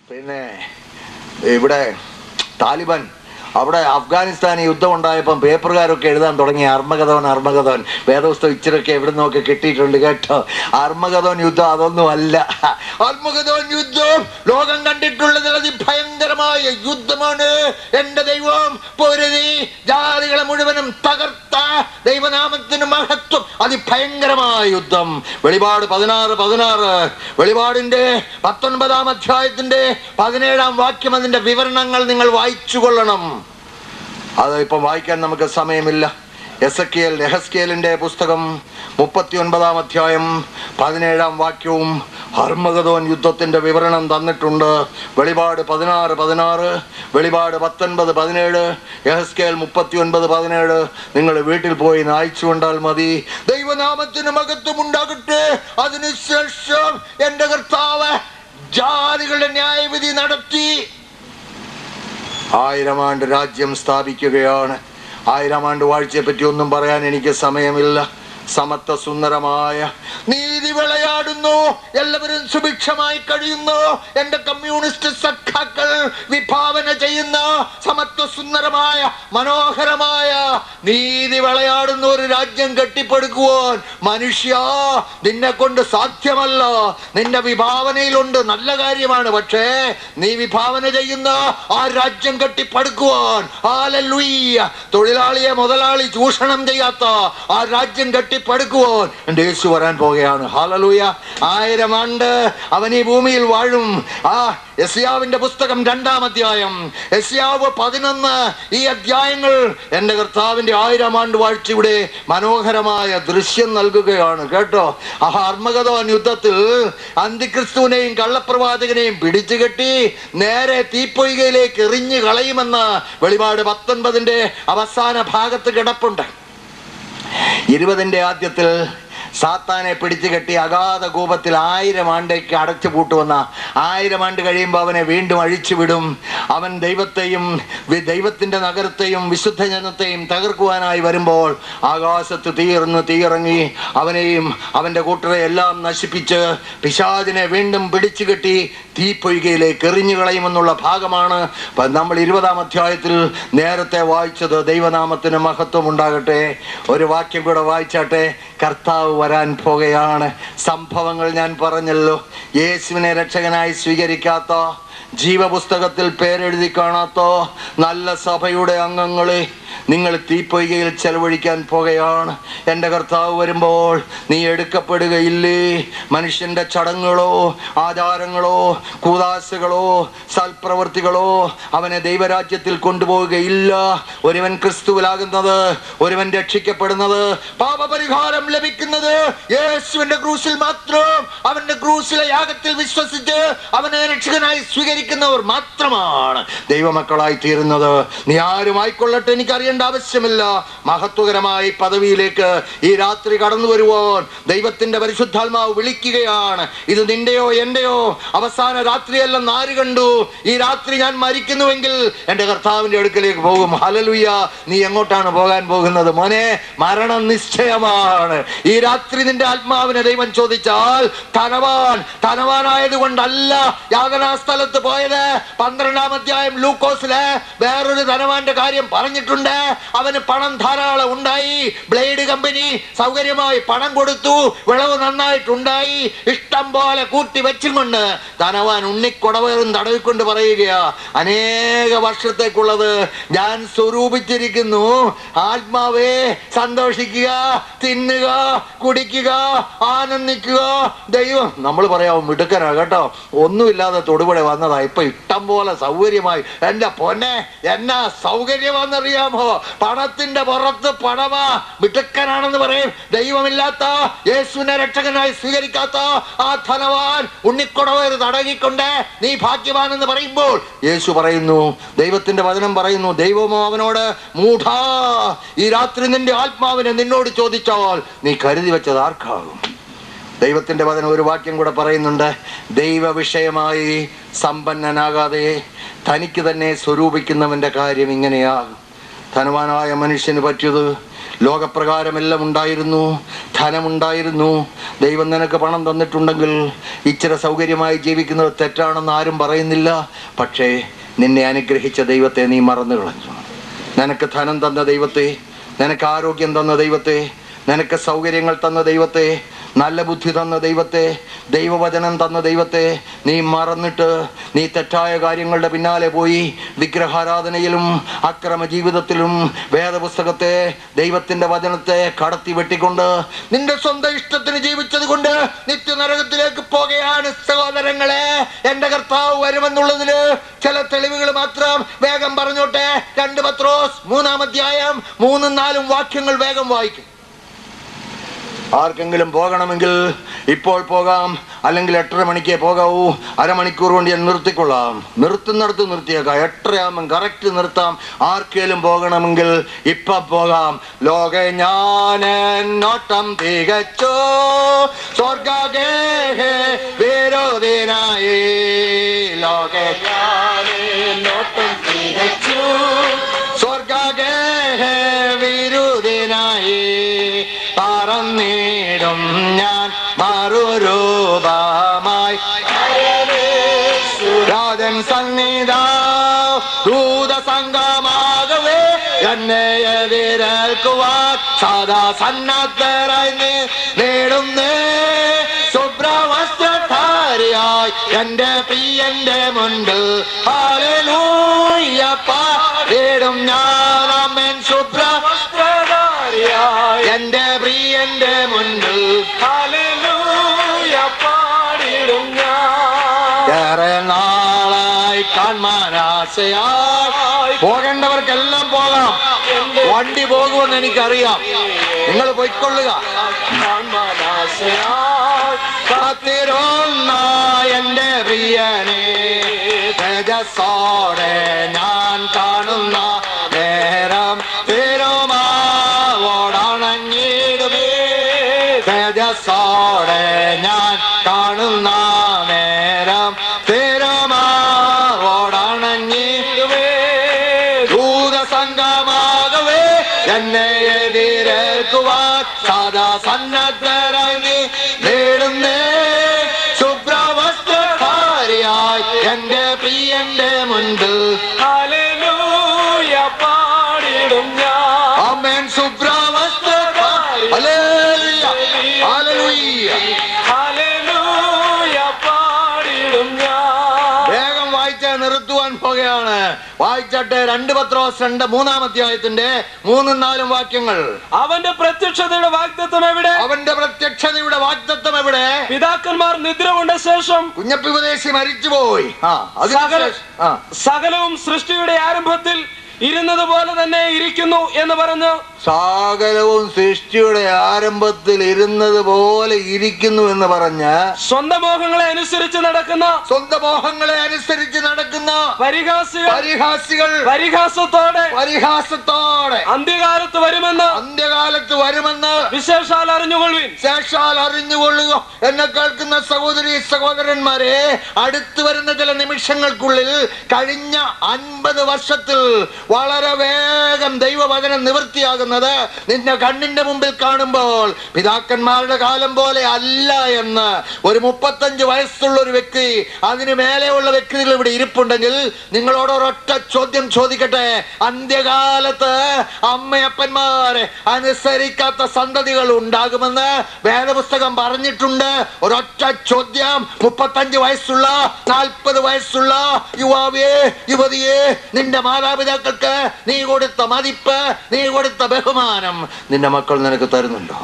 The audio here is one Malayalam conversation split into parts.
പിന്നെ ഇവിടെ താലിബാൻ അവിടെ അഫ്ഗാനിസ്ഥാൻ യുദ്ധം ഉണ്ടായപ്പം പേപ്പറുകാരൊക്കെ എഴുതാൻ തുടങ്ങി അർമഗദോൻ വേദപുസ്തകം ഇച്ചിരൊക്കെ എവിടെ നിന്നൊക്കെ കിട്ടിയിട്ടുണ്ട് കേട്ടോ. അർമഗദോൻ യുദ്ധം അതൊന്നും അല്ല. അർമഗദോൻ യുദ്ധം ലോകം കണ്ടിട്ടുള്ളതിൽ അതിഭയങ്കരമായ യുദ്ധമാണ്. എന്റെ ദൈവം പൊരുതി ജാതികളെ മുഴുവനും തകർത്ത ദൈവനാമത്തിന് മഹത്വം. അതിഭയങ്കരമായ യുദ്ധം. വെളിപാട് 16 വെളിപാടിന്റെ 19 അധ്യായത്തിന്റെ 17 വാക്യം, അതിന്റെ വിവരണങ്ങൾ നിങ്ങൾ വായിച്ചു കൊള്ളണം. അത് ഇപ്പം വായിക്കാൻ നമുക്ക് സമയമില്ല. യെഹെസ്കേലിന്റെ പുസ്തകം 39 അധ്യായം 17 വാക്യവും അർമഗദോൻ യുദ്ധത്തിന്റെ വിവരണം തന്നിട്ടുണ്ട്. വെളിപാട് 16 വെളിപാട് 19-17 യെഹെസ്കേൽ 39-17 നിങ്ങൾ വീട്ടിൽ പോയി വായിച്ചു കൊണ്ടാൽ മതി. ദൈവനാമത്തിന് മഹത്വം ഉണ്ടാകട്ടെ. അതിനുശേഷം എന്റെ കർത്താവ് ജാതികളുടെ ന്യായവിധി നടത്തി 1000 ആണ്ട് രാജ്യം സ്ഥാപിക്കുകയാണ്. 1000 ആണ്ട് വാഴ്ചയെ പറ്റി ഒന്നും പറയാൻ എനിക്ക് സമയമില്ല. സമത്വ സുന്ദരമായ നീതി വിളയാടുന്നു. എല്ലാവരും സുഭിക്ഷമായി കഴിയുന്നു. എന്റെ കമ്മ്യൂണിസ്റ്റ് സഖാക്കൾ വിഭാവന ചെയ്യുന്ന സമത്വ സുന്ദരമായ മനോഹരമായ നീതി വിളയാടുന്ന ഒരു രാജ്യം കെട്ടിപ്പടുക്കുവാൻ മനുഷ്യ നിന്നെ കൊണ്ട് സാധ്യമല്ല. നിന്റെ വിഭാവനയിലുണ്ട്, നല്ല കാര്യമാണ്. പക്ഷേ നീ വിഭാവന ചെയ്യുന്ന ആ രാജ്യം കെട്ടിപ്പടുക്കുവാൻ, ഹല്ലേലൂയ, തൊഴിലാളിയെ മുതലാളി ചൂഷണം ചെയ്യാത്ത ആ രാജ്യം കെട്ടിപ്പടുക്കുവാൻ എന്റെ യേശു വരാൻ പോകുകയാണ്. ഹല്ലേലൂയ. 1000 ആണ്ട് അവൻ ഈ ഭൂമിയിൽ വാഴും. യെശയ്യാവിന്റെ പുസ്തകം 2 അധ്യായം, യെശയ്യാവ് 11 ഈ അധ്യായങ്ങൾ എന്റെ കർത്താവിന്റെ 1000 ആണ്ട് വാഴ്ചയുടെ മനോഹരമായ ദൃശ്യം നൽകുകയാണ് കേട്ടോ. അർമഗദോൻ യുദ്ധത്തിൽ അന്തിക്രിസ്തുവിനെയും കള്ളപ്രവാചകനെയും പിടിച്ചുകെട്ടി നേരെ തീപ്പൊയ്കയിലേക്ക് എറിഞ്ഞു കളയുമെന്ന് വെളിപാട് 19 അവസാന ഭാഗത്ത് കിടപ്പുണ്ട്. 20 ആദ്യത്തിൽ സാത്താനെ പിടിച്ചു കെട്ടി അഗാധ കൂപത്തിൽ 1000 ആണ്ടേക്ക് അടച്ചു പൂട്ടുവന്ന 1000 ആണ്ട് കഴിയുമ്പോൾ അവനെ വീണ്ടും അഴിച്ചുവിടും. അവൻ ദൈവത്തിന്റെ നഗരത്തെയും വിശുദ്ധ ജനത്തെയും തകർക്കുവാനായി വരുമ്പോൾ ആകാശത്ത് തീയിറങ്ങി അവനെയും അവന്റെ കൂട്ടരെ എല്ലാം നശിപ്പിച്ച് പിശാചിനെ വീണ്ടും പിടിച്ചു കെട്ടി തീപ്പൊയ്കയിലേക്ക് എറിഞ്ഞു കളയുമെന്നുള്ള ഭാഗമാണ് നമ്മൾ 20 അധ്യായത്തിൽ നേരത്തെ വായിച്ചത്. ദൈവനാമത്തിന് മഹത്വം ഉണ്ടാകട്ടെ. ഒരു വാക്യം കൂടെ വായിച്ചാട്ടെ. കർത്താവ് വരാൻ പോകുകയാണ്. സംഭവങ്ങൾ ഞാൻ പറഞ്ഞല്ലോ. യേശുവിനെ രക്ഷകനായി സ്വീകരിക്കാത്ത, ജീവപുസ്തകത്തിൽ പേരെഴുതി കാണാത്ത നല്ല സഭയുടെ അംഗങ്ങളെ നിങ്ങൾ തീപ്പൊയ്കയിൽ ചെലവഴിക്കാൻ പോകുകയാണ്. എൻ്റെ കർത്താവ് വരുമ്പോൾ നീ എടുക്കപ്പെടുകയില്ലേ. മനുഷ്യന്റെ ചടങ്ങുകളോ ആചാരങ്ങളോ കൂദാശകളോ സൽപ്രവൃത്തികളോ അവനെ ദൈവരാജ്യത്തിൽ കൊണ്ടുപോവുകയില്ല. ഒരുവൻ ക്രിസ്തുവിലാകുന്നത്, ഒരുവൻ രക്ഷിക്കപ്പെടുന്നത്, പാപപരിഹാരം ലഭിക്കുന്നത് യേശുവിന്റെ ക്രൂശിൽ മാത്രം. അവന്റെ ക്രൂശിലെ യാഗത്തിൽ വിശ്വസിച്ച് അവനെ രക്ഷകനായി സ്വീകരിക്കുന്നവർ മാത്രമാണ് ദൈവമക്കളായി തീരുന്നത്. നീ ആരുമായിക്കൊള്ളട്ടെ, എനിക്കറിയേണ്ട ആവശ്യമില്ല. മഹത്വകരമായി പദവിയിലേക്ക് ഈ രാത്രി കടന്നു വരുവാൻ ദൈവത്തിന്റെ പരിശുദ്ധാത്മാവ് വിളിക്കുകയാണ്. ഇത് നിന്റെയോ എന്റെയോ അവസാന രാത്രിയല്ലെന്ന് ആര് കണ്ടു? ഈ രാത്രി ഞാൻ മരിക്കുന്നുവെങ്കിൽ എൻ്റെ കർത്താവിന്റെ അടുക്കലേക്ക് പോകും. ഹല്ലേലൂയ. നീ എങ്ങോട്ടാണ് പോകാൻ പോകുന്നത് മോനെ? മരണം നിശ്ചയമാണ്. ഈ രാത്രി നിന്റെ ആത്മാവിനെ ദൈവം ചോദിച്ചാൽ ധനവാനായത് കൊണ്ടല്ല യാതനാ സ്ഥലത്ത് പോയത്. 12 അധ്യായം ലൂക്കോസിലെ വേറൊരു ധനവാന്റെ കാര്യം പറഞ്ഞിട്ടുണ്ട്. അവന് പണം ധാരാളം ഉണ്ടായി. ബ്ലേഡ് കമ്പനി സൗകര്യമായി പണം കൊടുത്തു. വിളവ് നന്നായിട്ടുണ്ടായി. ഇഷ്ടം പോലെ കൂട്ടി വെച്ചുകൊണ്ട് ധനവാൻ ഉണ്ണിക്കൊടവേറും തടവിക്കൊണ്ട് പറയുകയാ, അനേക വർഷത്തേക്കുള്ളത് ഞാൻ സ്വരൂപിച്ചിരിക്കുന്നു. ആത്മാവേ സന്തോഷിക്കുക, തിന്നുക, കുടിക്കുക, ആനന്ദിക്കുക. ദൈവം നമ്മൾ പറയാവും മിടുക്കനാ കേട്ടോ, ഒന്നുമില്ലാതെ തൊടുപുഴ വന്നതാ. ഇപ്പൊ ഇഷ്ടം പോലെ സൗകര്യമായി. എന്റെ പൊന്നെ, എന്നാ സൗകര്യമാണെന്നറിയാമോ? പണത്തിന്റെ പുറത്ത് പണമാ. മിടുക്കനാണെന്ന് പറയും. ദൈവമില്ലാത്ത, യേശുവിനെ രക്ഷകനായി സ്വീകരിക്കാത്ത ആ ധനവാൻ ഉണ്ണിക്കൊടവേർ തടകിക്കൊണ്ട് നീ ഭാഗ്യവാനെന്ന് പറയുമ്പോൾ യേശു പറയുന്നു, ദൈവത്തിന്റെ വചനം പറയുന്നു, ദൈവമോ അവനോട്, മൂഢാ, ഈ രാത്രി നിന്റെ ആത്മാവിനെ നിന്നോട് ചോദിച്ചാൽ നീ കരുതി വെച്ചത് ആർക്കാകും? ദൈവത്തിന്റെ വചനം ഒരു വാക്യം കൂടെ പറയുന്നുണ്ട്. ദൈവ വിഷയമായി സമ്പന്നനാകാതെ തനിക്ക് തന്നെ സ്വരൂപിക്കുന്നവന്റെ കാര്യം ഇങ്ങനെയാകും. ധനവാനായ മനുഷ്യന് പറ്റിയത് ലോകപ്രകാരമെല്ലാം ഉണ്ടായിരുന്നു, ധനമുണ്ടായിരുന്നു. ദൈവം നിനക്ക് പണം തന്നിട്ടുണ്ടെങ്കിൽ ഇച്ചിരി സൗകര്യമായി ജീവിക്കുന്നത് തെറ്റാണെന്ന് ആരും പറയുന്നില്ല. പക്ഷേ നിന്നെ അനുഗ്രഹിച്ച ദൈവത്തെ നീ മറന്നു കളഞ്ഞു. നിനക്ക് ധനം തന്ന ദൈവത്തെ, നിനക്ക് ആരോഗ്യം തന്ന ദൈവത്തെ, നിനക്ക് സൗകര്യങ്ങൾ തന്ന ദൈവത്തെ, നല്ല ബുദ്ധി തന്ന ദൈവത്തെ, ദൈവവചനം തന്ന ദൈവത്തെ നീ മറന്നിട്ട് നീ തെറ്റായ കാര്യങ്ങളുടെ പിന്നാലെ പോയി വിഗ്രഹാരാധനയിലും അക്രമ ജീവിതത്തിലും വേദപുസ്തകത്തെ, ദൈവത്തിന്റെ വചനത്തെ കടത്തി വെട്ടിക്കൊണ്ട് നിന്റെ സ്വന്തം ഇഷ്ടത്തിന് ജീവിച്ചത് കൊണ്ട് നിത്യനരകത്തിലേക്ക് പോകുകയാണ് സഹോദരങ്ങളെ. എന്റെ കർത്താവ് വരുമെന്നുള്ളതിന് ചില തെളിവുകൾ മാത്രം വേഗം പറഞ്ഞോട്ടെ. 2 പത്രോസ് 3-ാം അധ്യായം 3-4 വാക്യങ്ങൾ വേഗം വായിക്കും. ആർക്കെങ്കിലും പോകണമെങ്കിൽ ഇപ്പോൾ പോകാം, അല്ലെങ്കിൽ 8:30 മണിക്കേ പോകാവൂ. അരമണിക്കൂർ കൊണ്ട് ഞാൻ നിർത്തിക്കൊള്ളാം. നിർത്തുന്നിടത്ത് നിർത്തിയേക്കാം. 8:30 കറക്റ്റ് നിർത്താം. ആർക്കേലും പോകണമെങ്കിൽ ഇപ്പൊ പോകാം. ലോക ഞാനോട്ടം തികച്ചോ സ്വർഗ്ഗേ വിരോധിനായി. ലോക ഞാനോട്ടം തികച്ചു സ്വർഗ്ഗേ വിരോധിനായി. പറന്നിടും ഞാൻ മറുരൂപമായി രാജൻ സന്നിധാ ദൂതസംഗമാകവേ എന്നെ എതിരേൽക്കുവാൻ സദാ സന്നദ്ധരായി നേടുന്നേ. ശുഭ്രവസ്ത്രധാരിയായി എന്റെ പ്രിയന്റെ മുൻപിൽ ഹല്ലേലൂയ പാടിടും ഞാൻ. ആമേൻ. ശുഭ്രവസ്ത്രധാരിയായി എന്റെ പ്രിയന്റെ മുൻപിൽ ഹല്ലേലൂയ പാടിടും ഞാൻ. ഏറെ നാളായി കാൺമാനാശയായി. പോകേണ്ടവർക്കെല്ലാം പോകാം. വണ്ടി പോകുമെന്ന് എനിക്കറിയാം. നിങ്ങൾ പോയിക്കൊള്ളുക. കാത്തിരുന്ന എന്റെ പ്രിയനെ തേജസ്സോടെ ഞാൻ കാണുന്ന നേരം തിരുമാവോടണഞ്ഞിടുമേ. തേജസ്സോടെ ഞാൻ കാണുന്ന നേരം തിരുമാവോടണഞ്ഞിടുമേ. ദൂതസംഗമാകവേ എന്നെ എതിരേൽക്കുവാൻ സദാ സന്നദ്ധരായി നേടുന്നേ. ശുഭ്രവസ്ത്രധാരിയായി എന്റെ പ്രിയന്റെ മുൻപിൽ ഹല്ലേലൂയ പാടിടും ഞാൻ. ആമേൻ. ശുഭ്രവസ്ത്രധാരി. ഹല്ലേലൂയ ഹല്ലേലൂയ ഹല്ലേലൂയ പാടിടും ഞാൻ. വേഗം വായിച്ചാൽ നിർത്തുവാൻ പോകുകയാണ്. വായിച്ചട്ടെ. 2 പത്രോസ് 2-3-ാം അധ്യായത്തിന്റെ 3-4 വാക്യങ്ങൾ. അവന്റെ പ്രത്യക്ഷതയുടെ വാഗ്ദത്തം എവിടെ? അവന്റെ പ്രത്യക്ഷതയുടെ വാഗ്ദത്തം എവിടെ? പിതാക്കന്മാർ നിദ്ര കൊണ്ട ശേഷം കുഞ്ഞപ്പുപദേശി മരിച്ചുപോയി. സകലവും സൃഷ്ടിയുടെ ആരംഭത്തിൽ ഇരുന്നത് പോലെ തന്നെ ഇരിക്കുന്നു എന്ന് പറഞ്ഞു. സകലവും സൃഷ്ടിയുടെ ആരംഭത്തിൽ ഇരുന്നത് പോലെ ഇരിക്കുന്നു എന്ന് പറഞ്ഞ് സ്വന്തം മോഹങ്ങളെ അനുസരിച്ച് നടക്കുന്ന പരിഹാസികൾ പരിഹാസത്തോടെ അന്ത്യകാലത്ത് വരുമെന്ന് വിശേഷാൽ അറിഞ്ഞുകൊള്ളുക. എന്നെ കേൾക്കുന്ന സഹോദരി സഹോദരന്മാരെ, അടുത്തു വരുന്ന ചില നിമിഷങ്ങൾക്കുള്ളിൽ കഴിഞ്ഞ 50 വർഷത്തിൽ വളരെ വേഗം ദൈവവചനം നിവൃത്തിയാകുന്നത് നിന്റെ കണ്ണിന്റെ മുമ്പിൽ കാണുമ്പോൾ പിതാക്കന്മാരുടെ കാലം പോലെ അല്ല എന്ന് ഒരു 35 വയസ്സുള്ള ഒരു വ്യക്തി, അതിന് മേലെയുള്ള വ്യക്തികൾ ഇവിടെ ഇരിപ്പുണ്ടെങ്കിൽ നിങ്ങളോട് ഒരൊറ്റ ചോദ്യം ചോദിക്കട്ടെ. അന്ത്യകാലത്ത് അമ്മയപ്പന്മാരെ അനുസരിക്കാത്ത സന്തതികൾ ഉണ്ടാകുമെന്ന് വേദപുസ്തകം പറഞ്ഞിട്ടുണ്ട്. ഒരൊറ്റ ചോദ്യം. 35 വയസ്സുള്ള 40 വയസ്സുള്ള യുവാവേ, യുവതിയെ, നിന്റെ മാതാപിതാക്കൾക്ക് നീ കൊടുത്ത മതിപ്പ്, നീ കൊടുത്ത ബഹുമാനം നിന്റെ മക്കൾ നിനക്ക് തരുന്നുണ്ടോ?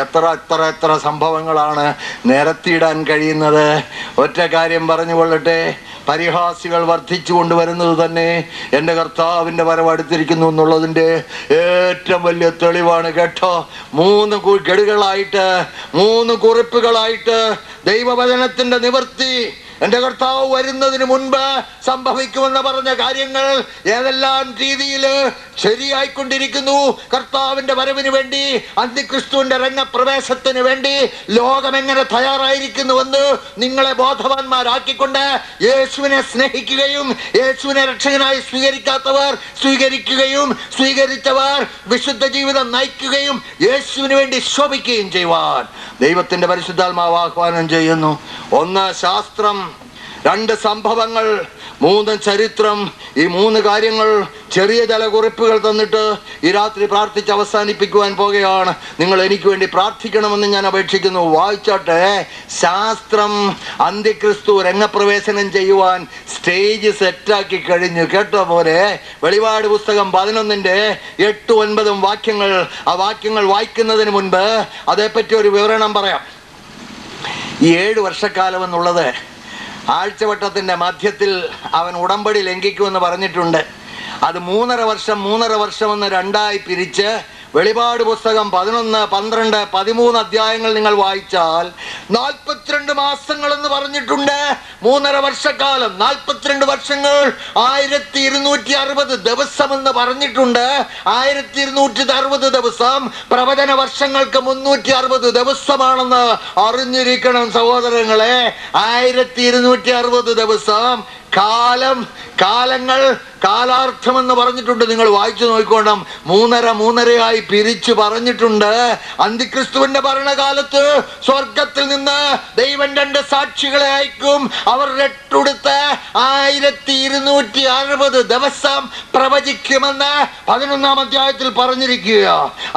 എത്ര സംഭവങ്ങളാണ് നിരത്തിയിടാൻ കഴിയുന്നത്. ഒറ്റ കാര്യം പറഞ്ഞുകൊള്ളട്ടെ, പരിഹാസികൾ വർദ്ധിച്ചു കൊണ്ടുവരുന്നത് തന്നെ എൻ്റെ കർത്താവിൻ്റെ വരവ് അടുത്തിരിക്കുന്നു എന്നുള്ളതിൻ്റെ ഏറ്റവും വലിയ തെളിവാണ് കേട്ടോ. 3 ഗഡുകളായിട്ട് 3 കുറിപ്പുകളായിട്ട് ദൈവവചനത്തിൻ്റെ നിവൃത്തി എൻ്റെ കർത്താവ് വരുന്നതിന് മുൻപ് സംഭവിക്കുമെന്ന് പറഞ്ഞ കാര്യങ്ങൾ ഏതെല്ലാം രീതിയിൽ ശരിയായിക്കൊണ്ടിരിക്കുന്നു. കർത്താവിന്റെ വരവിന് വേണ്ടി, അന്തിക്രിസ്തുവിന്റെ രംഗപ്രവേശത്തിന് വേണ്ടി ലോകം എങ്ങനെ തയ്യാറായിരിക്കുന്നുവെന്ന് നിങ്ങളെ ബോധവാന്മാരാക്കിക്കൊണ്ട് യേശുവിനെ സ്നേഹിക്കുകയും യേശുവിനെ രക്ഷകനായി സ്വീകരിക്കാത്തവർ സ്വീകരിക്കുകയും സ്വീകരിച്ചവർ വിശുദ്ധ ജീവിതം നയിക്കുകയും യേശുവിന് വേണ്ടി ശോഭിക്കുകയും ചെയ്യുവാൻ ദൈവത്തിന്റെ പരിശുദ്ധാത്മാവ് ആഹ്വാനം ചെയ്യുന്നു. 1 ശാസ്ത്രം, 2 സംഭവങ്ങൾ, 3 ചരിത്രം. ഈ 3 കാര്യങ്ങൾ ചെറിയ ചില കുറിപ്പുകൾ തന്നിട്ട് ഈ രാത്രി പ്രാർത്ഥിച്ച് അവസാനിപ്പിക്കുവാൻ പോകുകയാണ്. നിങ്ങൾ എനിക്ക് വേണ്ടി പ്രാർത്ഥിക്കണമെന്ന് ഞാൻ അപേക്ഷിക്കുന്നു. വായിച്ചോട്ടെ. ശാസ്ത്രം, അന്ത്യക്രിസ്തു രംഗപ്രവേശനം ചെയ്യുവാൻ സ്റ്റേജ് സെറ്റാക്കി കഴിഞ്ഞു. കേട്ടോ പോലെ വെളിപാട് പുസ്തകം 11-ന്റെ 8-9 വാക്യങ്ങൾ. ആ വാക്യങ്ങൾ വായിക്കുന്നതിന് മുൻപ് അതേപ്പറ്റി ഒരു വിവരണം പറയാം. ഈ 7 വർഷക്കാലം എന്നുള്ളത് ആഴ്ചവട്ടത്തിന്റെ മധ്യത്തിൽ അവൻ ഉടമ്പടി ലംഘിക്കുമെന്ന് പറഞ്ഞിട്ടുണ്ട്. അത് 3.5 വർഷം എന്ന് 2ആയി പിരിച്ച് വെളിപാട് പുസ്തകം 11, 12, 13 അധ്യായങ്ങൾ നിങ്ങൾ വായിച്ചാൽ 42 മാസങ്ങൾ എന്ന് പറഞ്ഞിട്ടുണ്ട്. 3.5 വർഷക്കാലം, 42 വർഷങ്ങൾ, 1260 ദിവസം എന്ന് പറഞ്ഞിട്ടുണ്ട്. 1260 ദിവസം പ്രവചന വർഷങ്ങൾക്ക് 360 ദിവസമാണെന്ന് അറിഞ്ഞിരിക്കണം സഹോദരങ്ങളെ. 1260 ദിവസം. കാലങ്ങൾ, കാലാർത്ഥമെന്ന് പറഞ്ഞിട്ടുണ്ട്. നിങ്ങൾ വായിച്ചു നോക്കിക്കോണം. 3.5 പിരിച്ചു പറഞ്ഞിട്ടുണ്ട്. അന്തിക്രിസ്തുവിന്റെ ഭരണകാലത്ത് സ്വർഗത്തിൽ നിന്ന് ദൈവം 2 സാക്ഷികളെ അയക്കും. അവർ രട്ടുടുത്ത് 1260 ദിവസം പ്രവചിക്കുമെന്ന് 11-ാം അധ്യായത്തിൽ പറഞ്ഞിരിക്കുക.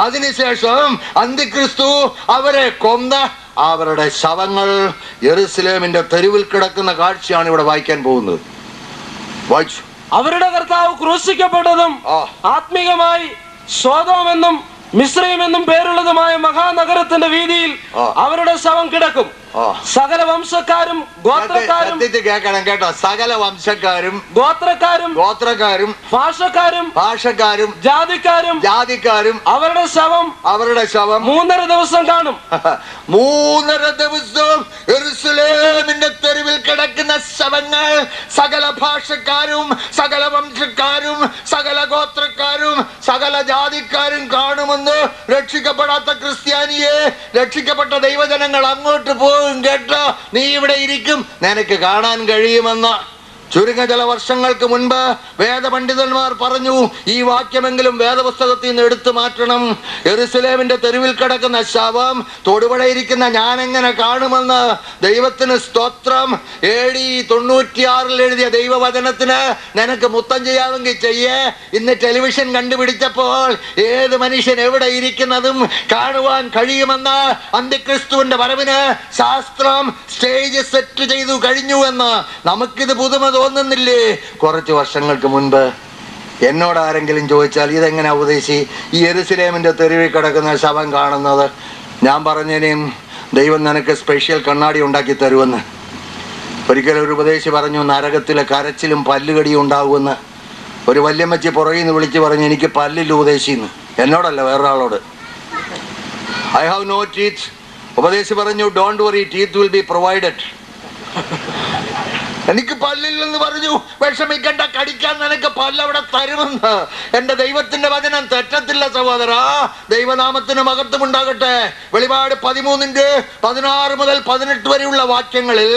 അതിനുശേഷം അന്തിക്രിസ്തു അവരെ കൊന്ന് അവരുടെ ശവങ്ങൾ യെരുശലേമിന്റെ തെരുവിൽ കിടക്കുന്ന കാഴ്ചയാണ് ഇവിടെ വായിക്കാൻ പോകുന്നത്. വായിച്ചു. അവരുടെ കർത്താവ് ക്രൂശിക്കപ്പെട്ടതും ആത്മീകമായി സോദോമെന്നും മിസ്രയീമെന്നും പേരുള്ളതുമായ മഹാനഗരത്തിന്റെ വീതിയിൽ അവരുടെ ശവം കിടക്കും. സകല വംശക്കാരും ഗോത്രക്കാരും കേൾക്കണം കേട്ടോ. സകല വംശക്കാരും ഗോത്രക്കാരും ഭാഷക്കാരും ജാതിക്കാരും അവരുടെ ശവം 3.5 ദിവസം കാണും. 3.5 ദിവസം യെരുശലേമിന്റെ തെരുവിൽ കിടക്കുന്ന ശവങ്ങൾ സകല ഭാഷക്കാരും സകല വംശക്കാരും സകല ഗോത്രക്കാരും സകല ജാതിക്കാരും കാണുമെന്ന് രക്ഷിക്കപ്പെടാത്ത ക്രിസ്ത്യാനിയെ രക്ഷിക്കപ്പെട്ട ദൈവജനങ്ങൾ അങ്ങോട്ട് പോകും. കേട്ടോ, നീ ഇവിടെ ഇരിക്കും, നിനക്ക് കാണാൻ കഴിയുമെന്ന്. ചുരുങ്ങിയ ചില വർഷങ്ങൾക്ക് മുൻപ് വേദപണ്ഡിതന്മാർ പറഞ്ഞു, ഈ വാക്യമെങ്കിലും വേദപുസ്തകത്തിൽ നിന്ന് എടുത്തു മാറ്റണം. യെരുശലേമിന്റെ തെരുവിൽ കിടക്കുന്ന ശവം തൊടുപുഴയിരിക്കുന്ന ഞാൻ എങ്ങനെ കാണുമെന്ന്. ദൈവത്തിന് സ്തോത്രം. AD 96 എഴുതിയ ദൈവവചനത്തിന് നിനക്ക് മുത്തം ചെയ്യാമെങ്കിൽ ചെയ്യേ. ഇന്ന് ടെലിവിഷൻ കണ്ടുപിടിച്ചപ്പോൾ ഏത് മനുഷ്യൻ എവിടെ ഇരിക്കുന്നതും കാണുവാൻ കഴിയുമെന്ന് അന്ത്യക്രിസ്തുവിന്റെ വരവിന് ശാസ്ത്രം സ്റ്റേജ് സെറ്റ് ചെയ്തു കഴിഞ്ഞു എന്ന് നമുക്കിത് പുതുമ തോന്നുന്നില്ലേ? കുറച്ച് വർഷങ്ങൾക്ക് മുൻപ് എന്നോട് ആരെങ്കിലും ചോദിച്ചാൽ ഇതെങ്ങനെ ഉപദേശി ഈ യെരുശലേമിന്റെ തെരുവിൽ കിടക്കുന്ന ശവം കാണുന്നത്, ഞാൻ പറഞ്ഞേനേയും ദൈവം നിനക്ക് സ്പെഷ്യൽ കണ്ണാടി ഉണ്ടാക്കി തരുമെന്ന്. ഒരിക്കലും ഒരു ഉപദേശി പറഞ്ഞു, നരകത്തിലെ കരച്ചിലും പല്ലുകടിയും ഉണ്ടാവുമെന്ന്. ഒരു വല്യമ്മച്ചി പുറകിൽ നിന്ന് വിളിച്ച് പറഞ്ഞു, എനിക്ക് പല്ലില്ല ഉപദേശിന്ന്. എന്നോടല്ല, വേറൊരാളോട്. I have no teeth. ഉപദേശി പറഞ്ഞു, don't worry, teeth will be provided. എനിക്ക് പല്ലില്ലെന്ന് പറഞ്ഞു, വിഷമിക്കണ്ട, കടിക്കാൻ നിനക്ക് പല്ലവിടെ തരുമെന്ന്. എന്റെ ദൈവത്തിന്റെ വചനം തെറ്റത്തില്ല സഹോദര. ദൈവനാമത്തിന് മഹത്വം ഉണ്ടാകട്ടെ. വെളിപാട് 13-ന്റെ 16 മുതൽ 18 വരെയുള്ള വാക്യങ്ങളിൽ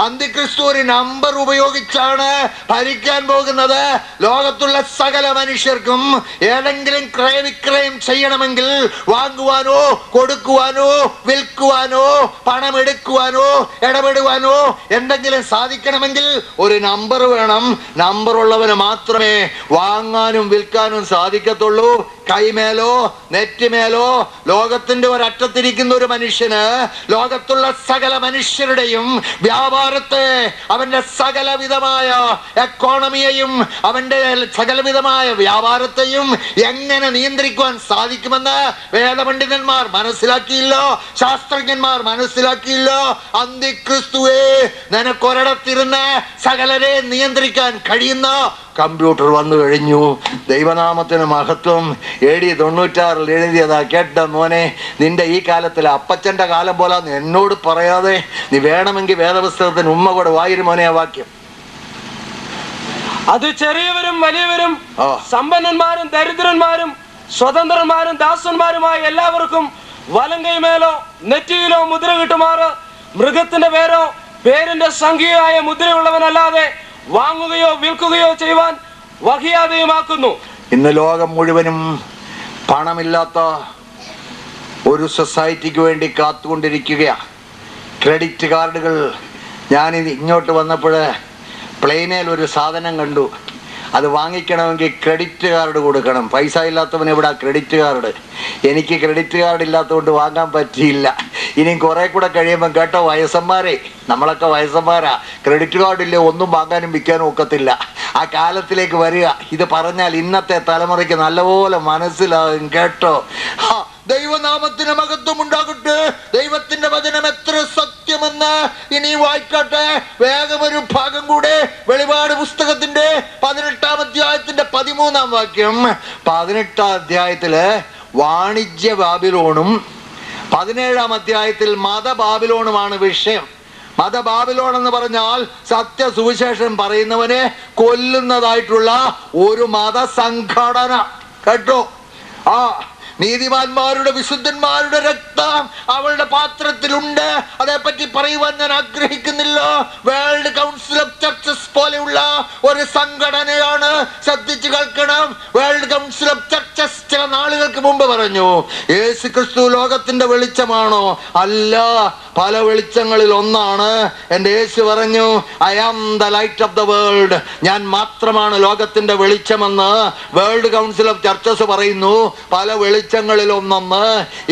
അന്തിക്രിസ്തു ഒരു നമ്പർ ഉപയോഗിച്ചാണ് ഭരിക്കാൻ പോകുന്നത്. ലോകത്തുള്ള സകല മനുഷ്യർക്കും ഏതെങ്കിലും ക്രയവിക്രയം ചെയ്യണമെങ്കിൽ, വാങ്ങുവാനോ കൊടുക്കുവാനോ വിൽക്കുവാനോ പണമെടുക്കുവാനോ ഇടപെടുവാനോ എന്തെങ്കിലും സാധിക്കണമെങ്കിൽ ഒരു നമ്പർ വേണം. നമ്പർ ഉള്ളവന് മാത്രമേ വാങ്ങാനും വിൽക്കാനും സാധിക്കത്തുള്ളൂ. കൈമേലോ നെറ്റിമേലോ ലോകത്തിന്റെ ഒരറ്റത്തിരിക്കുന്ന ഒരു മനുഷ്യന് ലോകത്തുള്ള സകല മനുഷ്യരുടെയും വ്യാപാരത്തെ, അവന്റെ സകലവിധമായ എക്കോണമിയെയും അവന്റെ സകലവിധമായ വ്യാപാരത്തെയും എങ്ങനെ നിയന്ത്രിക്കുവാൻ സാധിക്കുമെന്ന് വേദപണ്ഡിതന്മാർ മനസ്സിലാക്കിയില്ലോ, ശാസ്ത്രജ്ഞന്മാർ മനസ്സിലാക്കിയില്ലോ. അന്തിക്രിസ്തുവേ, നിനക്കൊരിടത്തിരുന്ന് സകലരെ നിയന്ത്രിക്കാൻ കഴിയുന്ന കമ്പ്യൂട്ടർ വന്നു കഴിഞ്ഞു. ദൈവനാമത്തിന് മഹത്വം. AD 96 എഴുതിയതാ. കേട്ട മോനെ, നിന്റെ ഈ കാലത്തിൽ അപ്പച്ചന്റെ കാലം പോലെ എന്നോട് പറയാതെ നീ വേണമെങ്കിൽ വേദപുസ്തകത്തിന് ഉമ്മ കൂടെ വായിരു മോനെ ആ വാക്യം. അത് ചെറിയവരും വലിയവരും, സമ്പന്നന്മാരും ദരിദ്രന്മാരും, സ്വതന്ത്രന്മാരും ദാസന്മാരുമായ എല്ലാവർക്കും വലങ്കൈമേലോ നെറ്റിയിലോ മുദ്ര കിട്ടുമാറ് മൃഗത്തിന്റെ പേരോ പേരിന്റെ സംഖ്യയായ മുദ്രയുള്ളവനല്ലാതെ വാങ്ങുകയോ വിൽക്കുകയോ ചെയ്യുവാൻ വഹിയാതെയുമാക്കുന്നു. ഇന്ന് ലോകം മുഴുവനും പണമില്ലാത്ത ഒരു സൊസൈറ്റിക്ക് വേണ്ടി കാത്തുകൊണ്ടിരിക്കുകയാ. ക്രെഡിറ്റ് കാർഡുകൾ. ഞാനിത് ഇങ്ങോട്ട് വന്നപ്പോൾ പ്ലെയിനിൽ ഒരു സാധനം കണ്ടു. അത് വാങ്ങിക്കണമെങ്കിൽ ക്രെഡിറ്റ് കാർഡ് കൊടുക്കണം. പൈസ ഇല്ലാത്തവൻ ഇവിടെ ക്രെഡിറ്റ് കാർഡ്. എനിക്ക് ക്രെഡിറ്റ് കാർഡ് ഇല്ലാത്തതുകൊണ്ട് വാങ്ങാൻ പറ്റിയില്ല. ഇനിയും കുറെ കൂടെ കഴിയുമ്പോൾ കേട്ടോ വയസ്സന്മാരെ, നമ്മളൊക്കെ വയസ്സന്മാരാ, ക്രെഡിറ്റ് കാർഡ് ഇല്ലേ ഒന്നും വാങ്ങാനും വിൽക്കാനും ഒക്കത്തില്ല. ആ കാലത്തിലേക്ക് വരിക. ഇത് പറഞ്ഞാൽ ഇന്നത്തെ തലമുറയ്ക്ക് നല്ലപോലെ മനസ്സിലാകും കേട്ടോ. ദൈവനാമത്തിന് മഹത്വം ഉണ്ടാകട്ടെ. ദൈവത്തിന്റെ വചനം എത്ര സത്യമെന്ന് ഇനി വായിക്കട്ടെ. വേഗം ഒരു ഭാഗം കൂടെ. വെളിപാട് പുസ്തകത്തിന്റെ 18-ാം അധ്യായത്തിന്റെ 13-ാം വാക്യം. 18-ാം അധ്യായത്തില് വാണിജ്യ ബാബിലോണും 17-ാം അധ്യായത്തിൽ മത ബാബിലോണുമാണ് വിഷയം. മത ബാബിലോൺ എന്ന് പറഞ്ഞാൽ സത്യ സുവിശേഷം പറയുന്നവനെ കൊല്ലുന്നതായിട്ടുള്ള ഒരു മതസംഘടന കേട്ടോ. നീതിമാന്മാരുടെ വിശുദ്ധന്മാരുടെ രക്തം അവളുടെ പാത്രത്തിലുണ്ട്. അതേപ്പറ്റി പറയുവാൻ ഞാൻ ആഗ്രഹിക്കുന്നില്ല. വേൾഡ് കൗൺസിൽ ഓഫ് ചർച്ചസ് പോലെയുള്ള ഒരു സംഘടനയാണ്. ശ്രദ്ധിച്ചു കേൾക്കണം. വേൾഡ് കൗൺസിൽ ഓഫ് ചർച്ചസ് ചില നാളുകൾക്ക് മുമ്പ് പറഞ്ഞു, യേശു ക്രിസ്തു ലോകത്തിന്റെ വെളിച്ചമാണോ? അല്ല, പല വെളിച്ചങ്ങളിൽ ഒന്നാണ്. എൻ്റെ യേശു പറഞ്ഞു, I am the light of the world. ഞാൻ മാത്രമാണ് ലോകത്തിന്റെ വെളിച്ചമെന്ന് വേൾഡ് കൗൺസിൽ ഓഫ് ചർച്ചസ് പറയുന്നു. പല വെളിച്ചങ്ങളിൽ ഒന്നെന്ന്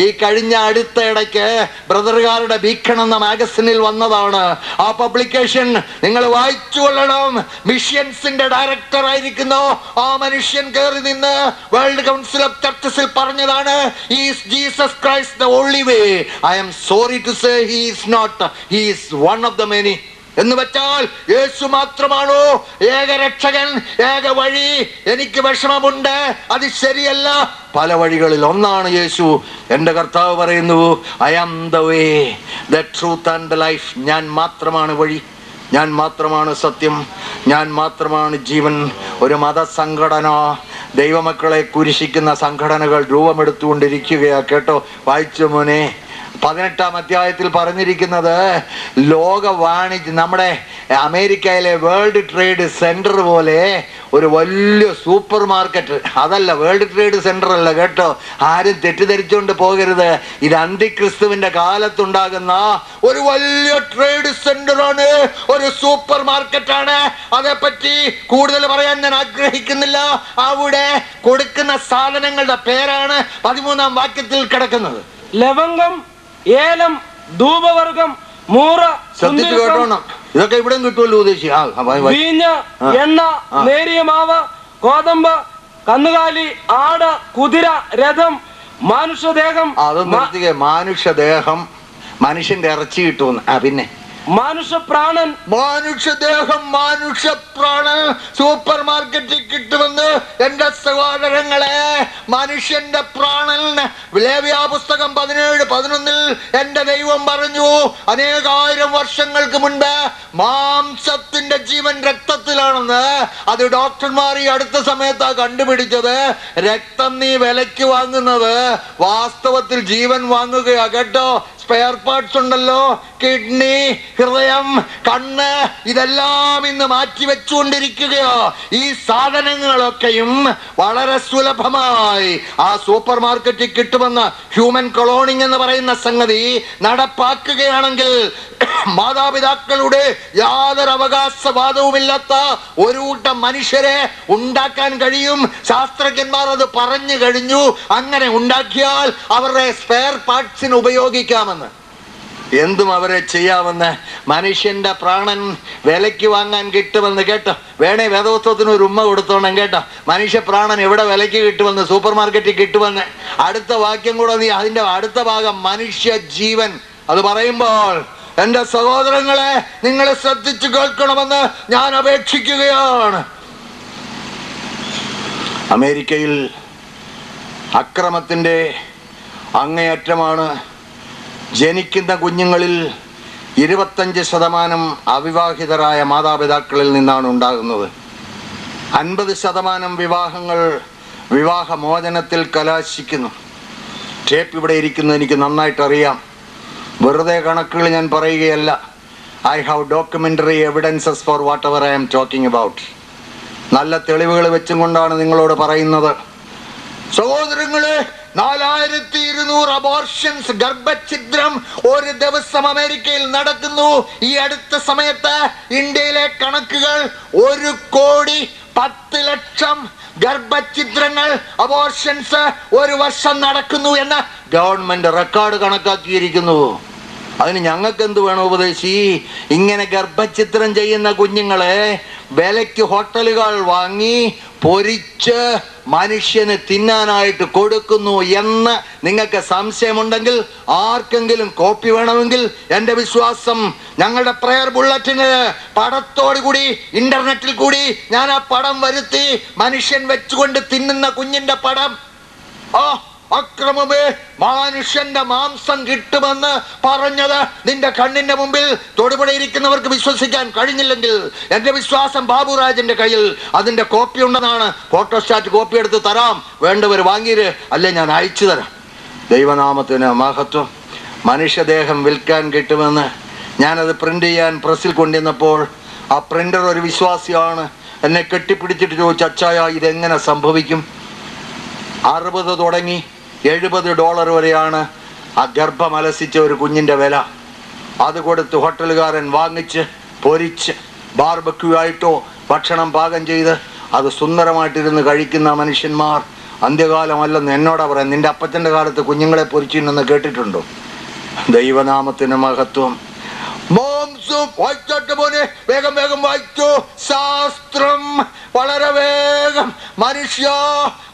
ഈ കഴിഞ്ഞ അടുത്ത ഇടയ്ക്ക് ബ്രദറുകാരുടെ ബീക്കൺ എന്ന മാഗസിനിൽ വന്നതാണ്. ആ പബ്ലിക്കേഷൻ നിങ്ങൾ വായിച്ചു കൊള്ളണം. മിഷ്യൻസിന്റെ ഡയറക്ടർ ആയിരിക്കുന്നു ആ മനുഷ്യൻ കയറി നിന്ന് വേൾഡ് കൗൺസിൽ ഓഫ് ചർച്ചസിൽ പറഞ്ഞതാണ്, is Jesus Christ the only way. I am sorry to say he is not, he is one of the many. എന്ന് വെച്ചാൽ യേശു മാത്രമാണോ ഏക രക്ഷകൻ, ഏക വഴി? എനിക്ക് വിഷമമുണ്ട്, അത് ശരിയല്ല. പല വഴികളിൽ ഒന്നാണ് യേശു. എൻ്റെ കർത്താവ് പറയുന്നു, I am the way, the truth and the life. ഞാൻ മാത്രമാണ് വഴി, ഞാൻ മാത്രമാണ് സത്യം, ഞാൻ മാത്രമാണ് ജീവൻ. ഒരു മതസംഘടന, ദൈവമക്കളെ കുരിശിക്കുന്ന സംഘടനകൾ രൂപമെടുത്തുകൊണ്ടിരിക്കുകയാ കേട്ടോ. വായിച്ചു മോനെ. 18-ാം അധ്യായത്തിൽ പറഞ്ഞിരിക്കുന്നത് ലോക വാണിജ്യ, നമ്മുടെ അമേരിക്കയിലെ വേൾഡ് ട്രേഡ് സെന്റർ പോലെ ഒരു വലിയ സൂപ്പർ മാർക്കറ്റ്. അതല്ല, വേൾഡ് ട്രേഡ് സെന്റർ അല്ല കേട്ടോ. ആരും തെറ്റിദ്ധരിച്ചുകൊണ്ട് പോകരുത്. ഇത് അന്തിക്രിസ്തുവിന്റെ കാലത്തുണ്ടാകുന്ന ഒരു വലിയ ട്രേഡ് സെന്ററാണ്, ഒരു സൂപ്പർ മാർക്കറ്റാണ്. അതേപ്പറ്റി കൂടുതൽ പറയാൻ ഞാൻ ആഗ്രഹിക്കുന്നില്ല. അവിടെ കൊടുക്കുന്ന സാധനങ്ങളുടെ പേരാണ് 13-ാം വാക്യത്തിൽ കിടക്കുന്നത്. ലവംഗം, ഏലം, ധൂപവർഗം, മൂറ, ശ്രദ്ധിച്ചു കേട്ടോണം. ഇതൊക്കെ ഇവിടെ കിട്ടുമല്ലോ ഉദ്ദേശി. വീഞ്ഞ്, എണ്ണ, നേരിയ മാവ്, ഗോതമ്പ്, കന്നുകാലി, ആട്, കുതിര, രഥം, മനുഷ്യദേഹം. അതൊന്നും നിർത്തിക്കേ. മനുഷ്യദേഹം, മനുഷ്യന്റെ ഇറച്ചി കിട്ടുമെന്ന്. പിന്നെ മനുഷ്യപ്രാണൻ, മനുഷ്യദേഹം, മനുഷ്യപ്രാണൻ സൂപ്പർ മാർക്കറ്റിൽ കിട്ടുമെന്ന് എന്റെ സഹോദരങ്ങളെ. മനുഷ്യന്റെ പ്രാണൻ. ലേവ്യ പുസ്തകം 17:11 എന്റെ ദൈവം പറഞ്ഞു, അനേകായിരം വർഷങ്ങൾക്ക് മുൻപ് മാംസത്തിന്റെ ജീവൻ രക്തത്തിലാണെന്ന്. അത് ഡോക്ടർമാർ ഈ അടുത്ത സമയത്താ കണ്ടുപിടിച്ചത്. രക്തം നീ വിലയ്ക്ക് വാങ്ങുന്നത് വാസ്തവത്തിൽ ജീവൻ വാങ്ങുകയാ കേട്ടോ. സ്പെയർ പാർട്സ് ഉണ്ടല്ലോ, കിഡ്നി, ഹൃദയം, കണ്ണ്, ഇതെല്ലാം ഇന്ന് മാറ്റിവെച്ചുകൊണ്ടിരിക്കുകയോ. ഈ സാധനങ്ങളൊക്കെയും വളരെ സുലഭമായി ആ സൂപ്പർ മാർക്കറ്റിൽ കിട്ടുമെന്ന് ഹ്യൂമൻ ക്ലോണിംഗ് എന്ന് പറയുന്ന സംഗതി നടപ്പാക്കുകയാണെങ്കിൽ മാതാപിതാക്കളുടെ യാതൊരു അവകാശവാദവുമില്ലാത്ത ഒരു കൂട്ടം മനുഷ്യരെ ഉണ്ടാക്കാൻ കഴിയും. ശാസ്ത്രജ്ഞന്മാർ അത് പറഞ്ഞു കഴിഞ്ഞു. അങ്ങനെ ഉണ്ടാക്കിയാൽ അവരുടെ സ്പെയർ പാർട്സിന് ഉപയോഗിക്കാമെന്ന്. എന്തും അവരെ ചെയ്യാമെന്ന്. മനുഷ്യന്റെ പ്രാണൻ വിലയ്ക്ക് വാങ്ങാൻ കിട്ടുമെന്ന് കേട്ടോ. വേണേ വേദപുസ്തകത്തിന് ഒരു ഉമ്മ കൊടുത്തോണം കേട്ടോ. മനുഷ്യ പ്രാണൻ എവിടെ വിലയ്ക്ക് കിട്ടുമെന്ന്? സൂപ്പർ മാർക്കറ്റിൽ കിട്ടുമെന്ന്. അടുത്ത വാക്യം കൂടെ നീ അതിന്റെ അടുത്ത ഭാഗം, മനുഷ്യ ജീവൻ. അത് പറയുമ്പോൾ എന്റെ സഹോദരങ്ങളെ, നിങ്ങൾ ശ്രദ്ധിച്ചു കേൾക്കണമെന്ന് ഞാൻ അപേക്ഷിക്കുകയാണ്. അമേരിക്കയിൽ അക്രമത്തിൻ്റെ അങ്ങേയറ്റമാണ്. ജനിക്കുന്ന കുഞ്ഞുങ്ങളിൽ 25% അവിവാഹിതരായ മാതാപിതാക്കളിൽ നിന്നാണ് ഉണ്ടാകുന്നത്. 50% വിവാഹങ്ങൾ വിവാഹമോചനത്തിൽ കലാശിക്കുന്നു. ടേപ്പ് ഇവിടെ ഇരിക്കുന്നത് എനിക്ക് നന്നായിട്ട് അറിയാം. വെറുതെ കണക്കുകൾ ഞാൻ പറയുകയല്ല. I have documentary evidences for whatever I am talking about. നല്ല തെളിവുകൾ വെച്ചും കൊണ്ടാണ് നിങ്ങളോട് പറയുന്നത്. സഹോദരങ്ങളെ, 4200 അബോർഷൻസ്, ഗർഭഛിദ്രം ഒരു ദിവസം അമേരിക്കയിൽ നടക്കുന്നു. ഈ അടുത്ത സമയത്ത് ഇന്ത്യയിലെ കണക്കുകൾ 1,10,00,000 ഗർഭഛിദ്രങ്ങൾ, അബോർഷൻസ് ഒരു വർഷം നടക്കുന്നു എന്ന് ഗവൺമെന്റ് റെക്കോർഡ് കണക്കാക്കിയിരിക്കുന്നു. അതിന് ഞങ്ങൾക്ക് എന്ത് വേണം ഉപദേശി? ഇങ്ങനെ ഗർഭഛിദ്രം ചെയ്യുന്ന കുഞ്ഞുങ്ങളെ വിലയ്ക്ക് ഹോട്ടലുകൾ വാങ്ങി പൊരിച്ച് മനുഷ്യന് തിന്നാനായിട്ട് കൊടുക്കുന്നു എന്ന് നിങ്ങൾക്ക് സംശയമുണ്ടെങ്കിൽ, ആർക്കെങ്കിലും കോപ്പി വേണമെങ്കിൽ, എൻ്റെ വിശ്വാസം ഞങ്ങളുടെ പ്രയർ ബുള്ളറ്റിന് പടത്തോടു കൂടി ഇന്റർനെറ്റിൽ കൂടി ഞാൻ ആ പടം വരുത്തി, മനുഷ്യൻ വെച്ചുകൊണ്ട് തിന്നുന്ന കുഞ്ഞിന്റെ പടം. അക്രമമേ, മനുഷ്യന്റെ മാംസം കിട്ടുമെന്ന് പറഞ്ഞത് നിന്റെ കണ്ണിന്റെ മുമ്പിൽ തൊടുപുഴ ഇരിക്കുന്നവർക്ക് വിശ്വസിക്കാൻ കഴിഞ്ഞില്ലെങ്കിൽ, എന്റെ വിശ്വാസം ബാബുരാജിന്റെ കയ്യിൽ അതിന്റെ കോപ്പി ഉണ്ടെന്നാണ്. ഫോട്ടോസ്റ്റാറ്റ് കോപ്പി എടുത്ത് തരാം, വേണ്ടവർ വാങ്ങിയിര്, അല്ലെ ഞാൻ അയച്ചു തരാം. ദൈവനാമത്തിന് മഹത്വം. മനുഷ്യദേഹം വിൽക്കാൻ കിട്ടുമെന്ന് ഞാനത് പ്രിന്റ് ചെയ്യാൻ പ്രസ്സിൽ കൊണ്ടുവന്നപ്പോൾ ആ പ്രിന്റർ ഒരു വിശ്വാസിയാണ്. എന്നെ കെട്ടിപ്പിടിച്ചിട്ട് ചോദിച്ചു, അച്ചായ ഇതെങ്ങനെ സംഭവിക്കും? 60 തുടങ്ങി $70 വരെയാണ് ആ ഗർഭമലസിച്ച ഒരു കുഞ്ഞിൻ്റെ വില. അത് കൊടുത്ത് ഹോട്ടലുകാരൻ വാങ്ങിച്ച് പൊരിച്ച് ബാർബക്യൂ ആയിട്ടോ ഭക്ഷണം പാകം ചെയ്ത് അത് സുന്ദരമായിട്ടിരുന്ന് കഴിക്കുന്ന മനുഷ്യന്മാർ അന്ത്യകാലമല്ലെന്ന് എന്നോടാ പറയാം. നിന്റെ അപ്പച്ചൻ്റെ കാലത്ത് കുഞ്ഞുങ്ങളെ പൊരിച്ചിരുന്നെന്ന് കേട്ടിട്ടുണ്ടോ? ദൈവനാമത്തിന് മഹത്വം. വായിച്ചോട്ടെ മോനെ, വേഗം വേഗം വായിച്ചു. ശാസ്ത്രം വളരെ വേഗം. മനുഷ്യ,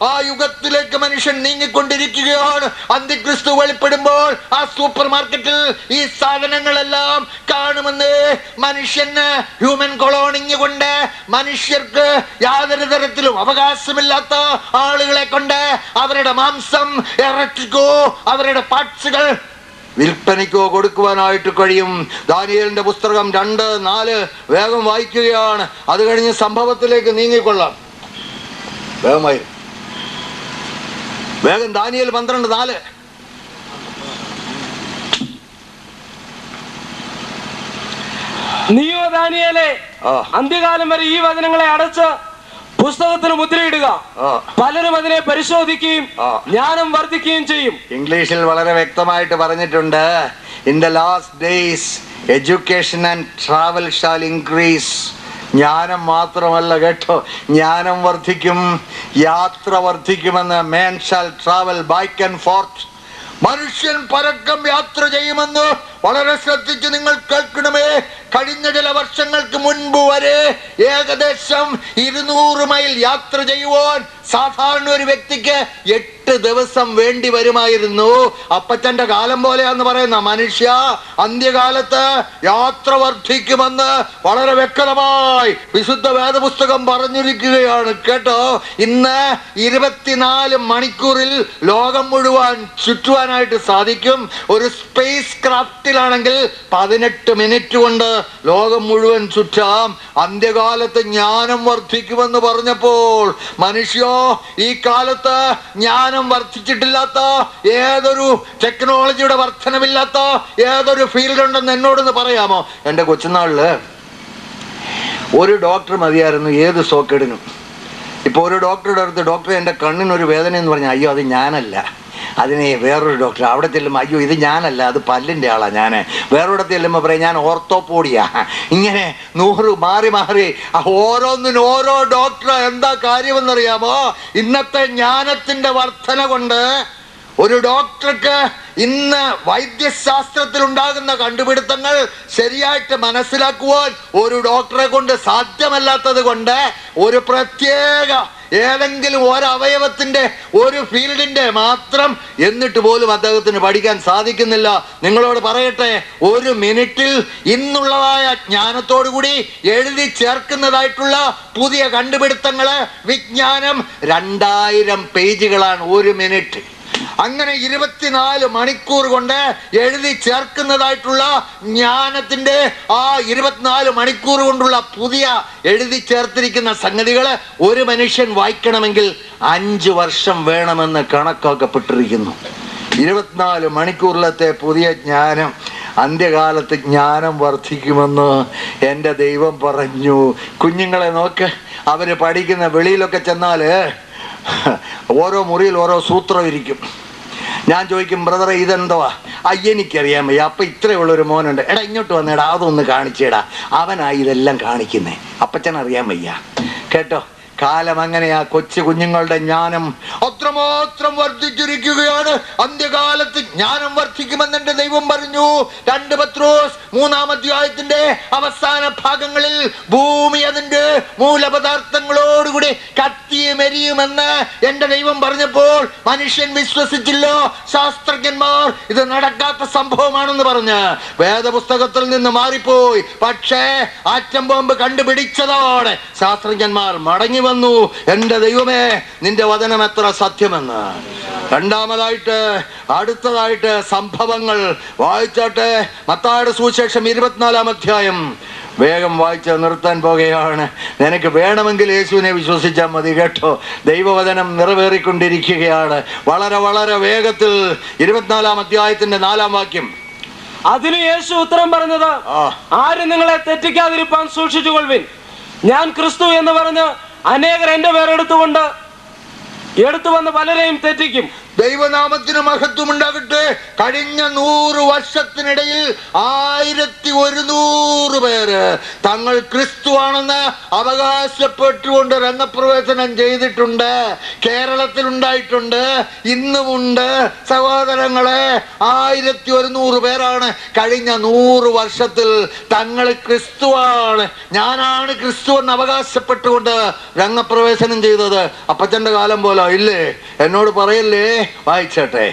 ആ യുഗത്തിലേക്ക് മനുഷ്യൻ നീങ്ങിക്കൊണ്ടിരിക്കുകയാണ്. അന്തിക്രിസ്തു വെളിപ്പെടുമ്പോൾ ആ സൂപ്പർ മാർക്കറ്റിൽ ഈ സാധനങ്ങളെല്ലാം കാണുമെന്ന്. മനുഷ്യന് ഹ്യൂമൻ കൊളോണിങ് കൊണ്ട്, മനുഷ്യർക്ക് യാതൊരു തരത്തിലും അവകാശമില്ലാത്ത ആളുകളെ കൊണ്ട് അവരുടെ മാംസം ഇറച്ചിക്കോ അവരുടെ പാർട്സുകൾ വിൽപ്പനയ്ക്കോ കൊടുക്കുവാനായിട്ട് കഴിയും. ദാനിയേലിന്റെ പുസ്തകം 2:4 വേഗം വായിക്കുകയാണ്. അത് കഴിഞ്ഞ് സംഭവത്തിലേക്ക് നീങ്ങിക്കൊള്ളാം. വേഗം ദാനിയേൽ 12:4. നീയോ ദാനിയേലേ, അന്ത്യകാലം വരെ ഈ വചനങ്ങളെ അടച്ച് പുസ്തകത്തിന് മുദ്രയിടുക. പലരും അതിനെ പരിശോധിക്കുകയും ജ്ഞാനം വർദ്ധിക്കുകയും ചെയ്യും. ഇംഗ്ലീഷിൽ വളരെ വ്യക്തമായിട്ട് പറഞ്ഞിട്ടുണ്ട്, in the last days education and travel shall increase. ജ്ഞാനം മാത്രമല്ല കേട്ടോ, ജ്ഞാനം വർദ്ധിക്കും, യാത്ര വർദ്ധിക്കുമെന്ന്. Men shall travel back and forth. മനുഷ്യൻ പരക്കം യാത്ര ചെയ്യുമെന്ന് വളരെ ശ്രദ്ധിച്ച് നിങ്ങൾ കേൾക്കണമേ. കഴിഞ്ഞ ചില വർഷങ്ങൾക്ക് മുൻപ് വരെ ഏകദേശം 200 മൈൽ യാത്ര ചെയ്യുവാൻ സാധാരണ ഒരു വ്യക്തിക്ക് 8 ദിവസം വേണ്ടി വരുമായിരുന്നു. അപ്പച്ചന്റെ കാലം പോലെയാന്ന് പറയുന്ന മനുഷ്യ, അന്ത്യകാലത്ത് യാത്ര വർദ്ധിക്കുമെന്ന് വളരെ വ്യക്തമായി വിശുദ്ധ വേദപുസ്തകം പറഞ്ഞിരിക്കുകയാണ് കേട്ടോ. ഇന്ന് 24 മണിക്കൂറിൽ ലോകം മുഴുവൻ ചുറ്റുവാനായിട്ട് സാധിക്കും. ഒരു സ്പേസ് ക്രാഫ്റ്റിലാണെങ്കിൽ 18 മിനിറ്റ് കൊണ്ട് ലോകം മുഴുവൻ ചുറ്റാം. അന്ത്യകാലത്ത് ജ്ഞാനം വർദ്ധിക്കുമെന്ന് പറഞ്ഞപ്പോൾ മനുഷ്യ, ഈ കാലത്ത് ജ്ഞാനം വർദ്ധിച്ചിട്ടില്ലാത്ത, ഏതൊരു ടെക്നോളജിയുടെ വർധനമില്ലാത്ത ഏതൊരു ഫീൽഡ് ഉണ്ടെന്ന് എന്നോടൊന്ന് പറയാമോ? എൻ്റെ കൊച്ചുനാളില് ഒരു ഡോക്ടർ മതിയായിരുന്നു ഏത് സോക്കേടിനും. ഇപ്പോൾ ഒരു ഡോക്ടറുടെ അടുത്ത്, ഡോക്ടറെ എൻ്റെ കണ്ണിനൊരു വേദന എന്ന് പറഞ്ഞാൽ, അയ്യോ അത് ഞാനല്ല, അതിനെ വേറൊരു ഡോക്ടർ. അവിടെ ചെല്ലുമ്പോൾ അയ്യോ ഇത് ഞാനല്ല, അത് പല്ലിൻ്റെ ആളാണ് ഞാൻ. വേറൊരിടത്ത് ചെല്ലുമ്പോൾ പറയും ഞാൻ ഓർത്തോപോഡിയാ. ഇങ്ങനെ 100 മാറി മാറി ഓരോന്നിനും ഓരോ ഡോക്ടർ. എന്താ കാര്യമെന്നറിയാമോ? ഇന്നത്തെ ജ്ഞാനത്തിൻ്റെ വർധന കൊണ്ട് ഒരു ഡോക്ടർക്ക് ഇന്ന് വൈദ്യശാസ്ത്രത്തിൽ ഉണ്ടാകുന്ന കണ്ടുപിടുത്തങ്ങൾ ശരിയായിട്ട് മനസ്സിലാക്കുവാൻ ഒരു ഡോക്ടറെ കൊണ്ട് സാധ്യമല്ലാത്തത് കൊണ്ട് ഒരു പ്രത്യേക ഏതെങ്കിലും ഒരവയവത്തിന്റെ ഒരു ഫീൽഡിന്റെ മാത്രം, എന്നിട്ട് പോലും അദ്ദേഹത്തിന് പഠിക്കാൻ സാധിക്കുന്നില്ല. നിങ്ങളോട് പറയട്ടെ, ഒരു മിനിറ്റിൽ ഇന്നുള്ളതായ ജ്ഞാനത്തോടുകൂടി എഴുതി ചേർക്കുന്നതായിട്ടുള്ള പുതിയ കണ്ടുപിടുത്തങ്ങള്, വിജ്ഞാനം 2000 പേജുകളാണ് ഒരു മിനിറ്റ്. അങ്ങനെ 24 മണിക്കൂർ കൊണ്ട് എഴുതി ചേർക്കുന്നതായിട്ടുള്ള ജ്ഞാനത്തിന്റെ ആ 24 മണിക്കൂർ കൊണ്ടുള്ള പുതിയ എഴുതി ചേർത്തിരിക്കുന്ന സംഗതികള് ഒരു മനുഷ്യൻ വായിക്കണമെങ്കിൽ 5 വർഷം വേണമെന്ന് കണക്കാക്കപ്പെട്ടിരിക്കുന്നു. 24 മണിക്കൂറിലത്തെ പുതിയ ജ്ഞാനം. അന്ത്യകാലത്ത് ജ്ഞാനം വർദ്ധിക്കുമെന്ന് എൻ്റെ ദൈവം പറഞ്ഞു. കുഞ്ഞുങ്ങളെ നോക്ക്, അവര് പഠിക്കുന്ന വെളിയിലൊക്കെ ചെന്നാല് ഓരോ മുറിയിൽ ഓരോ സൂത്രം ഇരിക്കും. ഞാൻ ചോദിക്കും, ബ്രദറെ ഇതെന്തുവാ? എനിക്കറിയാൻ വയ്യ. അപ്പൊ ഇത്രയുള്ളൊരു മോനുണ്ട്, എടാ ഇങ്ങോട്ട് വന്നേടാ, അതൊന്ന് കാണിച്ചേടാ. അവനായി ഇതെല്ലാം കാണിക്കുന്നേ. അപ്പച്ചൻ അറിയാൻ വയ്യ. കേട്ടോ, കാലം അങ്ങനെയാ. കൊച്ചു കുഞ്ഞുങ്ങളുടെ ജ്ഞാനം അത്രമാത്രം വർദ്ധിച്ചിരിക്കുകയാണ്. അന്ത്യകാലത്ത് ജ്ഞാനം വർദ്ധിക്കുമെന്ന് എന്റെ ദൈവം പറഞ്ഞു. 2 പത്രോസ് 3-ാം അധ്യായത്തിന്റെ അവസാന ഭാഗങ്ങളിൽ ഭൂമി അതിന്റെ മൂലപദാർത്ഥങ്ങളോടുകൂടി കത്തിയുമെരിയുമെന്ന് എന്റെ ദൈവം പറഞ്ഞപ്പോൾ മനുഷ്യൻ വിശ്വസിച്ചില്ല. ശാസ്ത്രജ്ഞന്മാർ ഇത് നടക്കാത്ത സംഭവമാണെന്ന് പറഞ്ഞ് വേദപുസ്തകത്തിൽ നിന്ന് മാറിപ്പോയി. പക്ഷേ ആറ്റം ബോംബ് കണ്ടുപിടിച്ചതോടെ ശാസ്ത്രജ്ഞന്മാർ മടങ്ങി വന്നു. എന്റെ ദൈവമേ, നിന്റെ വചനം എത്ര സത്യമെന്ന്. രണ്ടാമതായിട്ട് അടുത്തതായിട്ട് സംഭവങ്ങൾ വായിച്ചാട്ടെ. മത്തായിയുടെ സുവിശേഷം 24-ാം അധ്യായം. വേഗം വായിച്ച് നിർത്താൻ പോകുകയാണ്. നിനക്ക് വേണമെങ്കിൽ യേശുവിനെ വിശ്വസിച്ചാൽ മതി. കേട്ടോ, ദൈവവചനം നിറവേറിക്കൊണ്ടിരിക്കുകയാണ്. വളരെ വളരെ വേഗത്തിൽ 24-ാം അധ്യായത്തിന്റെ 4-ാം വാക്യം. അതിന് യേശു ഉത്തരം പറഞ്ഞത്, ആരും നിങ്ങളെ തെറ്റിക്കാതിരിപ്പാൻ സൂക്ഷിച്ചുകൊള്ളുവിൻ. ഞാൻ ക്രിസ്തു എന്ന് പറഞ്ഞ് അനേകർ എന്റെ പേരെടുത്തുകൊണ്ട് എടുത്തു വന്ന് പലരെയും തെറ്റിക്കും. ദൈവനാമത്തിന് മഹത്വം ഉണ്ടാകട്ടെ. കഴിഞ്ഞ 100 വർഷത്തിനിടയിൽ 1100 പേര് തങ്ങൾ ക്രിസ്തുവാണെന്ന് അവകാശപ്പെട്ടുകൊണ്ട് രംഗപ്രവേശനം ചെയ്തിട്ടുണ്ട്. കേരളത്തിൽ ഉണ്ടായിട്ടുണ്ട്, ഇന്നുമുണ്ട്. സഹോദരങ്ങളെ, 1100 പേരാണ് കഴിഞ്ഞ 100 വർഷത്തിൽ തങ്ങൾ ക്രിസ്തുവാണ്, ഞാനാണ് ക്രിസ്തു എന്ന് അവകാശപ്പെട്ടുകൊണ്ട് രംഗപ്രവേശനം ചെയ്തത്. അപ്പച്ചന്റെ കാലം പോലെ ഇല്ലേ? എന്നോട് പറയല്ലേ, വായിച്ചട്ടെ.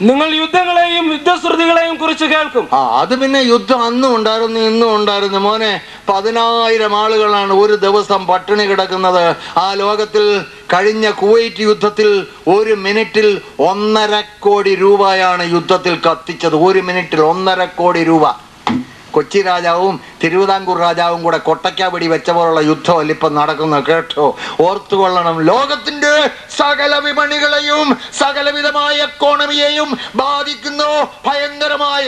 നിങ്ങൾ യുദ്ധങ്ങളെയും യുദ്ധശ്രുതികളെയും കുറിച്ച് കേൾക്കും. അത് പിന്നെ യുദ്ധം അന്നും ഉണ്ടായിരുന്നു, ഇന്നും ഉണ്ടായിരുന്നു. മോനെ, 10,000 ആളുകളാണ് ഒരു ദിവസം പട്ടിണി കിടക്കുന്നത്. ആ ലോകത്തിൽ കഴിഞ്ഞ കുവൈറ്റ് യുദ്ധത്തിൽ 1 മിനിറ്റിൽ 1.5 കോടി രൂപയാണ് യുദ്ധത്തിൽ കത്തിച്ചത്. 1 മിനിറ്റിൽ 1.5 കോടി രൂപ. കൊച്ചി രാജാവും തിരുവിതാംകൂർ രാജാവും കൂടെ കൊട്ടയ്ക്കാപിടി വെച്ച പോലുള്ള യുദ്ധമല്ല ഇപ്പം നടക്കുന്നത്. കേട്ടോ, ഓർത്തുകൊള്ളണം. ലോകത്തിന്റെ സകല വിപണികളെയും സകലവിധമായ എക്കോണമിയെയും ബാധിക്കുന്ന ഭയങ്കരമായ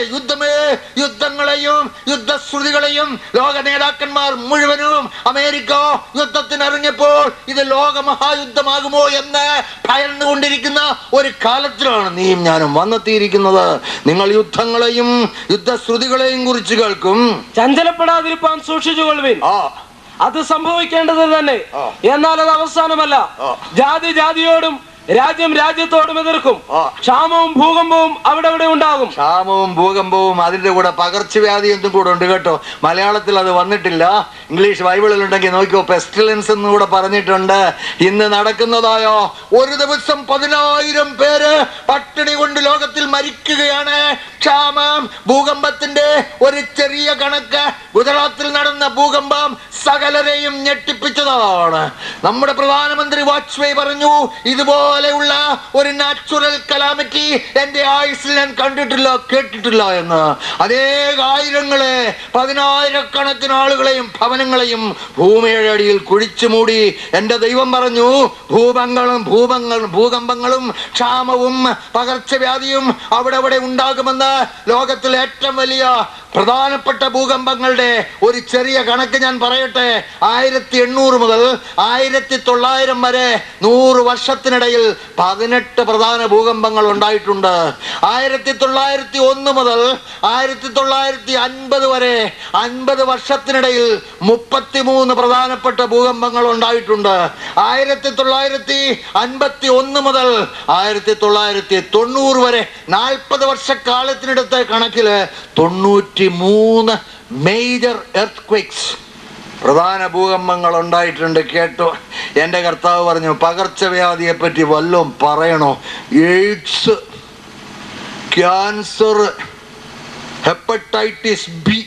യുദ്ധങ്ങളെയും യുദ്ധശ്രുതികളെയും ലോക നേതാക്കന്മാർ മുഴുവനും അമേരിക്ക യുദ്ധത്തിനിറങ്ങിയപ്പോൾ ഇത് ലോകമഹായുദ്ധമാകുമോ എന്ന് ഭയന്നുകൊണ്ടിരിക്കുന്ന ഒരു കാലത്തിലാണ് നീയും ഞാനും വന്നെത്തിയിരിക്കുന്നത്. നിങ്ങൾ യുദ്ധങ്ങളെയും യുദ്ധശ്രുതികളെയും കുറിച്ച് കേൾക്കും. ചഞ്ചലപ്പെടാതിരിപ്പാൻ സൂക്ഷിച്ചുകൊള്ളുവിൻ. അത് സംഭവിക്കേണ്ടത് തന്നെ, എന്നാൽ അത് അവസാനമല്ല. ജാതി ജാതിയോടും രാജ്യം രാജ്യത്തോടും എതിർക്കും. ക്ഷാമവും ഭൂകമ്പവും അവിടെ ഉണ്ടാകും. ക്ഷാമവും ഭൂകമ്പവും അതിന്റെ കൂടെ പകർച്ചവ്യാധി എന്തും കൂടെ ഉണ്ട്. കേട്ടോ, മലയാളത്തിൽ അത് വന്നിട്ടില്ല. ഇംഗ്ലീഷ് ബൈബിളിൽ ഉണ്ടെങ്കിൽ നോക്കിയോ, പെസ്റ്റിലൻസ് എന്ന് കൂടെ പറഞ്ഞിട്ടുണ്ട്. ഇന്ന് നടക്കുന്നതായോ ഒരു ദിവസം 10,000 പേര് പട്ടിണി കൊണ്ട് ലോകത്തിൽ മരിക്കുകയാണ്. ക്ഷാമം, ഭൂകമ്പത്തിന്റെ ഒരു ചെറിയ കണക്ക്. ഗുജറാത്തിൽ നടന്ന ഭൂകമ്പം സകലരെയും ഞെട്ടിപ്പിച്ചതാണ്. നമ്മുടെ പ്രധാനമന്ത്രി വാജ്പേയി പറഞ്ഞു, ഇതുപോലെയുള്ള ഒരു നാച്ചുറൽ കലാമിറ്റി എന്റെ ആയുസ്സിൽ ഞാൻ കണ്ടിട്ടില്ല, കേട്ടിട്ടില്ല എന്ന്. അനേക ആയിരങ്ങളെ, 10,000-കണക്കിന് ആളുകളെയും ഭവനങ്ങളെയും ഭൂമിയുടെ അടിയിൽ കുഴിച്ചു മൂടി. എന്റെ ദൈവം പറഞ്ഞു, ഭൂകമ്പങ്ങളും ക്ഷാമവും പകർച്ചവ്യാധിയും അവിടെ ഉണ്ടാകുമെന്ന്. ലോകത്തിലെ ഏറ്റവും വലിയ പ്രധാനപ്പെട്ട ഭൂകമ്പങ്ങളുടെ ഒരു ചെറിയ കണക്ക് ഞാൻ പറയട്ടെ. 1800 മുതൽ 1900 വരെ 100 വർഷത്തിനിടയിൽ 18 പ്രധാന ഭൂകമ്പങ്ങൾ ഉണ്ടായിട്ടുണ്ട്. 1901 മുതൽ 1950 വരെ 50 വർഷത്തിനിടയിൽ 33 പ്രധാനപ്പെട്ട ഭൂകമ്പങ്ങൾ ഉണ്ടായിട്ടുണ്ട്. 1951 മുതൽ 1990 വരെ 40 വർഷക്കാലത്തിനടുത്ത കണക്കില് 93 മേജർ എർത്ത്ക്വേക്സ്. പ്രധാന ഭൂകമ്പങ്ങൾ ഉണ്ടായിട്ടുണ്ട്, കേട്ടോ. എൻ്റെ കർത്താവ് പറഞ്ഞു, പകർച്ചവ്യാധിയെ പറ്റി വല്ലതും പറയണോ? എയ്ഡ്സ്, ക്യാൻസർ, ഹെപ്പറ്റൈറ്റിസ് ബി,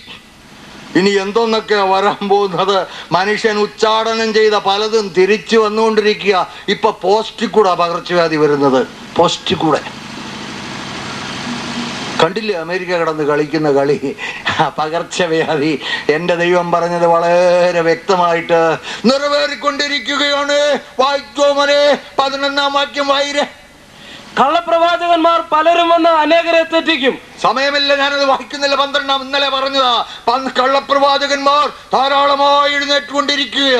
ഇനി എന്തോന്നൊക്കെ വരാൻ പോകുന്നത്. മനുഷ്യൻ ഉച്ചാടനം ചെയ്ത പലതും തിരിച്ചു വന്നുകൊണ്ടിരിക്കുക. ഇപ്പൊ പോസ്റ്റിൽ കൂടെ പകർച്ചവ്യാധി വരുന്നത്, പോസ്റ്റിൽ കൂടെ. കണ്ടില്ലേ അമേരിക്ക കിടന്ന് കളിക്കുന്ന കളി, പകർച്ചവ്യാധി. എൻ്റെ ദൈവം പറഞ്ഞത് വളരെ വ്യക്തമായിട്ട് നിറവേറിക്കൊണ്ടിരിക്കുകയാണ്. വായിക്കോ മോനെ, 11-ാം വാക്യം വായിരേ. കള്ളപ്രവാചകന്മാർ പലരും വന്ന് അനേകരെ തെറ്റിക്കും. സമയമില്ല, ഞാനത് വായിക്കുന്നില്ല. 12-ാം ഇന്നലെ പറഞ്ഞതാ. കള്ളപ്രവാചകന്മാർ ധാരാളമായി എഴുന്നേറ്റുകൊണ്ടിരിക്കുക.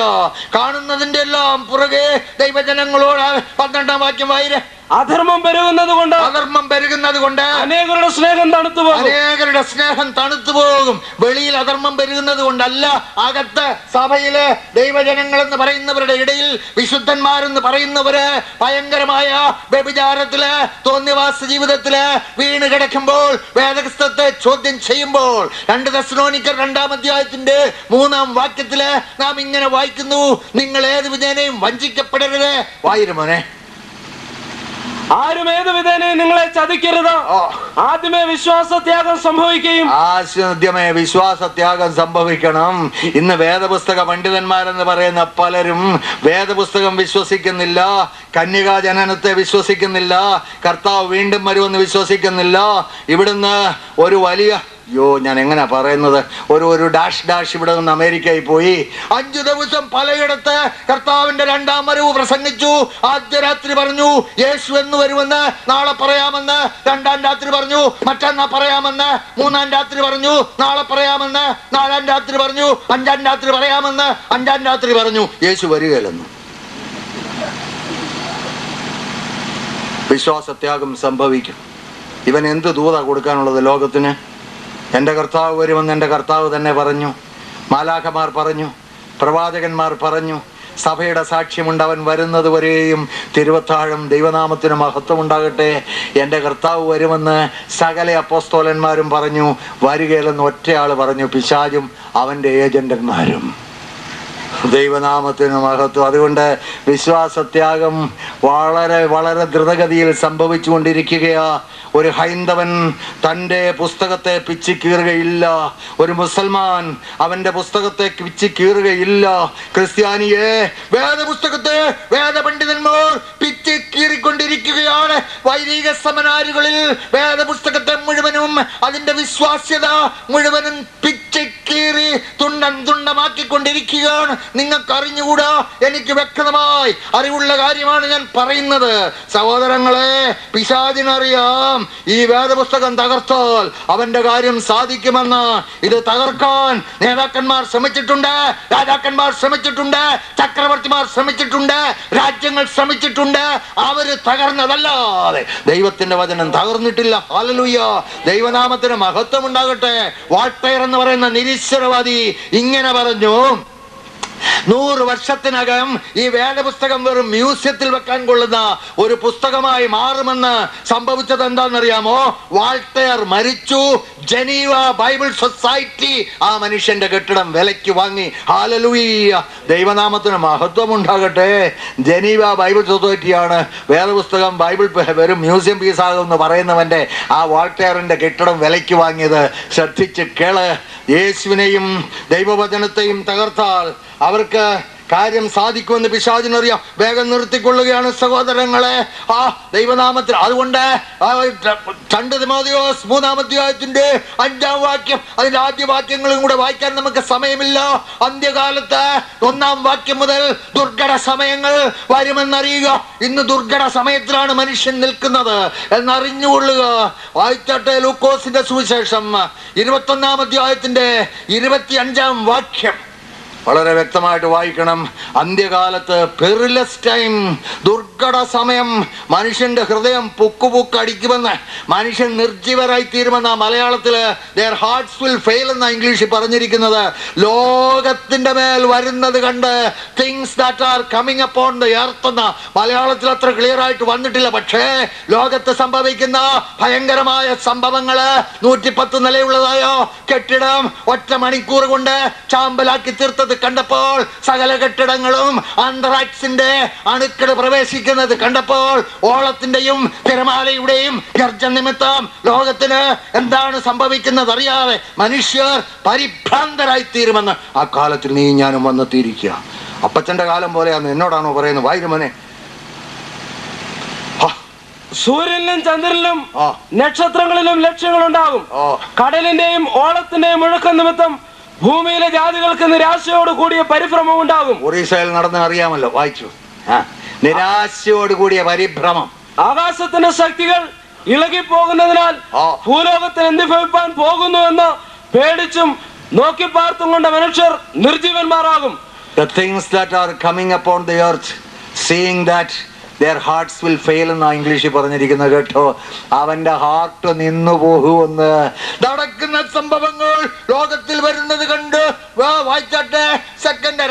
കാണുന്നതിന്റെ എല്ലാം പുറകെ ദൈവജനങ്ങളോട്. 12-ാം വാക്യം വായിരേ. അധർമ്മം പെരുകുന്നത് കൊണ്ട് അനേകരുടെ സ്നേഹം തണുത്തു പോകും. വെളിയിൽ അധർമ്മം പെരുകുന്നത് കൊണ്ടല്ല, അകത്ത് സഭയില് ദൈവജനങ്ങൾ എന്ന് പറയുന്നവരുടെ ഇടയിൽ വിശുദ്ധന്മാരെന്ന് പറയുന്നവര് ഭയങ്കരമായ വ്യഭിചാരത്തില്, തോന്നിവാസ ജീവിതത്തില് വീണ് കിടക്കുമ്പോൾ, വേദപുസ്തകത്തെ ചോദ്യം ചെയ്യുമ്പോൾ, 2 തെസ്സലോനിക്കർ 2-ാം അധ്യായത്തിന്റെ 3-ാം വാക്യത്തില് നാം ഇങ്ങനെ വായിക്കുന്നു, നിങ്ങൾ ഏത് വിധേനയും വഞ്ചിക്കപ്പെടരുത്. വായിരുമോനെ. ആരും ഏത് വിധേനയും നിങ്ങളെ ചതിക്കരുത്. ആദ്യമേ വിശ്വാസത്യാഗം സംഭവിക്കണം. ഇന്ന് വേദപുസ്തക പണ്ഡിതന്മാരെന്ന് പറയുന്ന പലരും വേദപുസ്തകം വിശ്വസിക്കുന്നില്ല, കന്യകാ ജനനത്തെ വിശ്വസിക്കുന്നില്ല, കർത്താവ് വീണ്ടും വരുമെന്ന് വിശ്വസിക്കുന്നില്ല. ഇവിടുന്ന് ഒരു വലിയ ഞാൻ എങ്ങനെ പറയുന്നത്, ഒരു ഡാഷ് ഇവിടെ നിന്ന് അമേരിക്കയിൽ പോയി 5 ദിവസം പലയിടത്ത് കർത്താവിന്റെ 2-ാം വരവ് പ്രസംഗിച്ചു. ആദ്യ രാത്രി പറഞ്ഞു യേശു എന്ന് വരുമെന്ന്, നാളെ പറയാമെന്ന്. 2-ാം രാത്രി പറഞ്ഞു മറ്റന്നാ പറയാമെന്ന്. 3-ാം രാത്രി പറഞ്ഞു നാളെ പറയാമെന്ന്. 4-ാം രാത്രി പറഞ്ഞു 5-ാം രാത്രി പറയാമെന്ന്. 5-ാം രാത്രി പറഞ്ഞു യേശു വരികയില്ലെന്ന്. വിശ്വാസത്യാഗം സംഭവിക്കും. ഇവൻ എന്ത് ദൂത കൊടുക്കാനുള്ളത് ലോകത്തിന്? എൻ്റെ കർത്താവ് വരുമെന്ന് എൻ്റെ കർത്താവ് തന്നെ പറഞ്ഞു, മാലാഖമാർ പറഞ്ഞു, പ്രവാചകന്മാർ പറഞ്ഞു. സഭയുടെ സാക്ഷ്യമുണ്ട്, അവൻ വരുന്നത് വരെയും തിരുവത്താഴം. ദൈവനാമത്തിന് മഹത്വം ഉണ്ടാകട്ടെ. എൻ്റെ കർത്താവ് വരുമെന്ന് സകല അപ്പോസ്തലന്മാരും പറഞ്ഞു. വരികയില്ലെന്ന് ഒറ്റയാൾ പറഞ്ഞു, പിശാചും അവൻ്റെ ഏജന്റന്മാരും. ദൈവനാമത്തിന് മഹത്വം. അതുകൊണ്ട് വിശ്വാസത്യാഗം വളരെ വളരെ ദ്രുതഗതിയിൽ സംഭവിച്ചുകൊണ്ടിരിക്കുകയാ. ഒരു ഹൈന്ദവൻ തൻ്റെ പുസ്തകത്തെ പിച്ചി കീറുകയില്ല. ഒരു മുസൽമാൻ അവന്റെ പുസ്തകത്തെ പിച്ചി കീറുകയില്ല. ക്രിസ്ത്യാനിയെ വേദപുസ്തകത്തെ വേദപണ്ഡിതന്മാർ പിച്ചി കീറിക്കൊണ്ടിരിക്കുകയാണ്. വൈദിക സെമിനാറുകളിൽ വേദപുസ്തകത്തെ മുഴുവനും അതിന്റെ വിശ്വാസ്യത മുഴുവനും പിച്ചി കീറി തുണ്ടമാക്കിക്കൊണ്ടിരിക്കുകയാണ്. നിങ്ങൾക്ക് അറിഞ്ഞുകൂടാ, എനിക്ക് വ്യക്തമായി അറിവുള്ള കാര്യമാണ് ഞാൻ പറയുന്നത്. സഹോദരങ്ങളെ, പിശാചിനറിയാം ഈ വേദപുസ്തകം തകർത്താൽ അവന്റെ കാര്യം സാധിക്കുമെന്ന്. ഇത് തകർക്കാൻ നേതാക്കന്മാർ ശ്രമിച്ചിട്ടുണ്ട്, രാജാക്കന്മാർ ശ്രമിച്ചിട്ടുണ്ട്, ചക്രവർത്തിമാർ ശ്രമിച്ചിട്ടുണ്ട്, രാജ്യങ്ങൾ ശ്രമിച്ചിട്ടുണ്ട്. അവര് തകർന്നതല്ലാതെ ദൈവത്തിന്റെ വചനം തകർന്നിട്ടില്ല. ഹല്ലേലൂയ, ദൈവനാമത്തിന് മഹത്വം ഉണ്ടാകട്ടെ. വാൾട്ടയർ എന്ന് പറയുന്ന നിരീശ്വരവാദി ഇങ്ങനെ പറഞ്ഞു, 100 വർഷത്തിനകം ഈ വേദപുസ്തകം വെറും മ്യൂസിയത്തിൽ വെക്കാൻ കൊള്ളുന്ന ഒരു പുസ്തകമായി മാറുമെന്ന്. സംഭവിച്ചത് എന്താണെന്നറിയാമോ? വാൾട്ടയർ മരിച്ചു. ജനീവ ബൈബിൾ സൊസൈറ്റി ആ മനുഷ്യന്റെ കെട്ടിടം വിലയ്ക്ക് വാങ്ങി. ഹല്ലേലൂയ, ദൈവനാമത്തിന് മഹത്വം ഉണ്ടാകട്ടെ. ജനീവ ബൈബിൾ സൊസൈറ്റിയാണ് വേദപുസ്തകം ബൈബിൾ വെറും മ്യൂസിയം പീസാകുമെന്ന് പറയുന്നവന്റെ ആ വാൾട്ടയറിന്റെ കെട്ടിടം വിലയ്ക്ക് വാങ്ങിയത്. ശ്രദ്ധിച്ച് കേള്. യേശുവിനെയും ദൈവവചനത്തെയും തകർത്താൽ അവർക്ക് കാര്യം സാധിക്കുമെന്ന് പിശാചിനറിയാം. വേഗം നിർത്തിക്കൊള്ളുകയാണ് സഹോദരങ്ങളെ. ആ ദൈവനാമത്തിൽ. അതുകൊണ്ട് 2 തിമോഥെയോസ് 3-ാം അധ്യായത്തിന്റെ 5-ാം വാക്യം, അതിന്റെ ആദ്യ വാക്യങ്ങളും കൂടെ വായിക്കാൻ നമുക്ക് സമയമില്ല. അന്ത്യകാലത്ത് 1-ാം വാക്യം മുതൽ ദുർഘട സമയങ്ങൾ വരുമെന്നറിയുക. ഇന്ന് ദുർഘട സമയത്തിലാണ് മനുഷ്യൻ നിൽക്കുന്നത് എന്നറിഞ്ഞുകൊള്ളുക. വായിച്ചട്ടെ ലൂക്കോസിന്റെ സുവിശേഷം 21-ാം അധ്യായത്തിന്റെ 25-ാം വാക്യം. വളരെ വ്യക്തമായിട്ട് വായിക്കണം. അന്ത്യകാലത്ത് പെറിലസ് ടൈം, ദുർഘട സമയം. മനുഷ്യന്റെ ഹൃദയം പുക്കുപുക്കടിക്കുമെന്ന്, മനുഷ്യൻ നിർജീവരായി തീരുമെന്ന മലയാളത്തില് their hearts will fail എന്ന ഇംഗ്ലീഷിൽ പറഞ്ഞിരിക്കുന്നത്. ലോകത്തിന്റെ മേൽ വരുന്നത് കണ്ട് things that are coming upon the earth എന്ന മലയാളത്തിൽ അത്ര ക്ലിയർ ആയിട്ട് വന്നിട്ടില്ല. പക്ഷേ ലോകത്ത് സംഭവിക്കുന്ന ഭയങ്കരമായ സംഭവങ്ങള്, 110 നിലയുള്ളതായോ കെട്ടിടം 1 മണിക്കൂർ കൊണ്ട് ചാമ്പലാക്കി തീർത്തത് കണ്ടപ്പോൾ, സകല കെട്ടിടങ്ങളും ആന്ത്രാക്സിന്റെ അണുക്കൾ പ്രവേശിക്കുന്നത് കണ്ടപ്പോൾ, ഓളത്തിന്റെയും തിരമാലയുടെയും ഗർജന നിമിത്തം ലോകത്തിന് എന്താണ് സംഭവിക്കുന്നത് അറിയാതെ മനുഷ്യർ പരിഭ്രാന്തരായി തീരുമെന്ന് ആ കാലത്തിൽ നീ ഞാനും വന്നെത്തിയിരിക്കുക. അപ്പച്ചന്റെ കാലം പോലെയാന്ന് എന്നോടാണോ പറയുന്നത്? വായിരുമനെ, സൂര്യനിലും ചന്ദ്രനിലും നക്ഷത്രങ്ങളിലും ലക്ഷ്യങ്ങളുണ്ടാകും. കടലിന്റെയും ഓളത്തിന്റെയും മുഴക്കം നിമിത്തം ഭൂമിയിലെ ജാതികൾക്ക് നിരാശയോട് കൂടിയ പരിഭ്രമം ഉണ്ടാകും. ഒറീസയിൽ നടന്ന് അറിയാമല്ലോ, വായിച്ചു. നിരാശയോട് കൂടിയ പരിഭ്രമം. ആകാശത്തിന്റെ ശക്തികൾ ഇളകിപ്പോകുന്നതിനാൽ ഭൂലോകത്തിന് എന്ത് ഭവിപ്പാൻ പോകുന്നു എന്ന് പേടിച്ചും നോക്കി പാർത്തും കൊണ്ട മനുഷ്യർ നിർജീവന്മാരാകും. The things that are coming upon the earth, seeing that their hearts will fail എന്നാ ഇംഗ്ലീഷിൽ പറഞ്ഞിരിക്കുന്നത് കേട്ടോ. അവന്റെ ഹാർട്ട് നിന്നു പോകുമെന്ന്. നടക്കുന്ന സംഭവങ്ങൾ ലോകത്തിൽ വരുന്നത് കണ്ട് വായിച്ചാട്ടെ.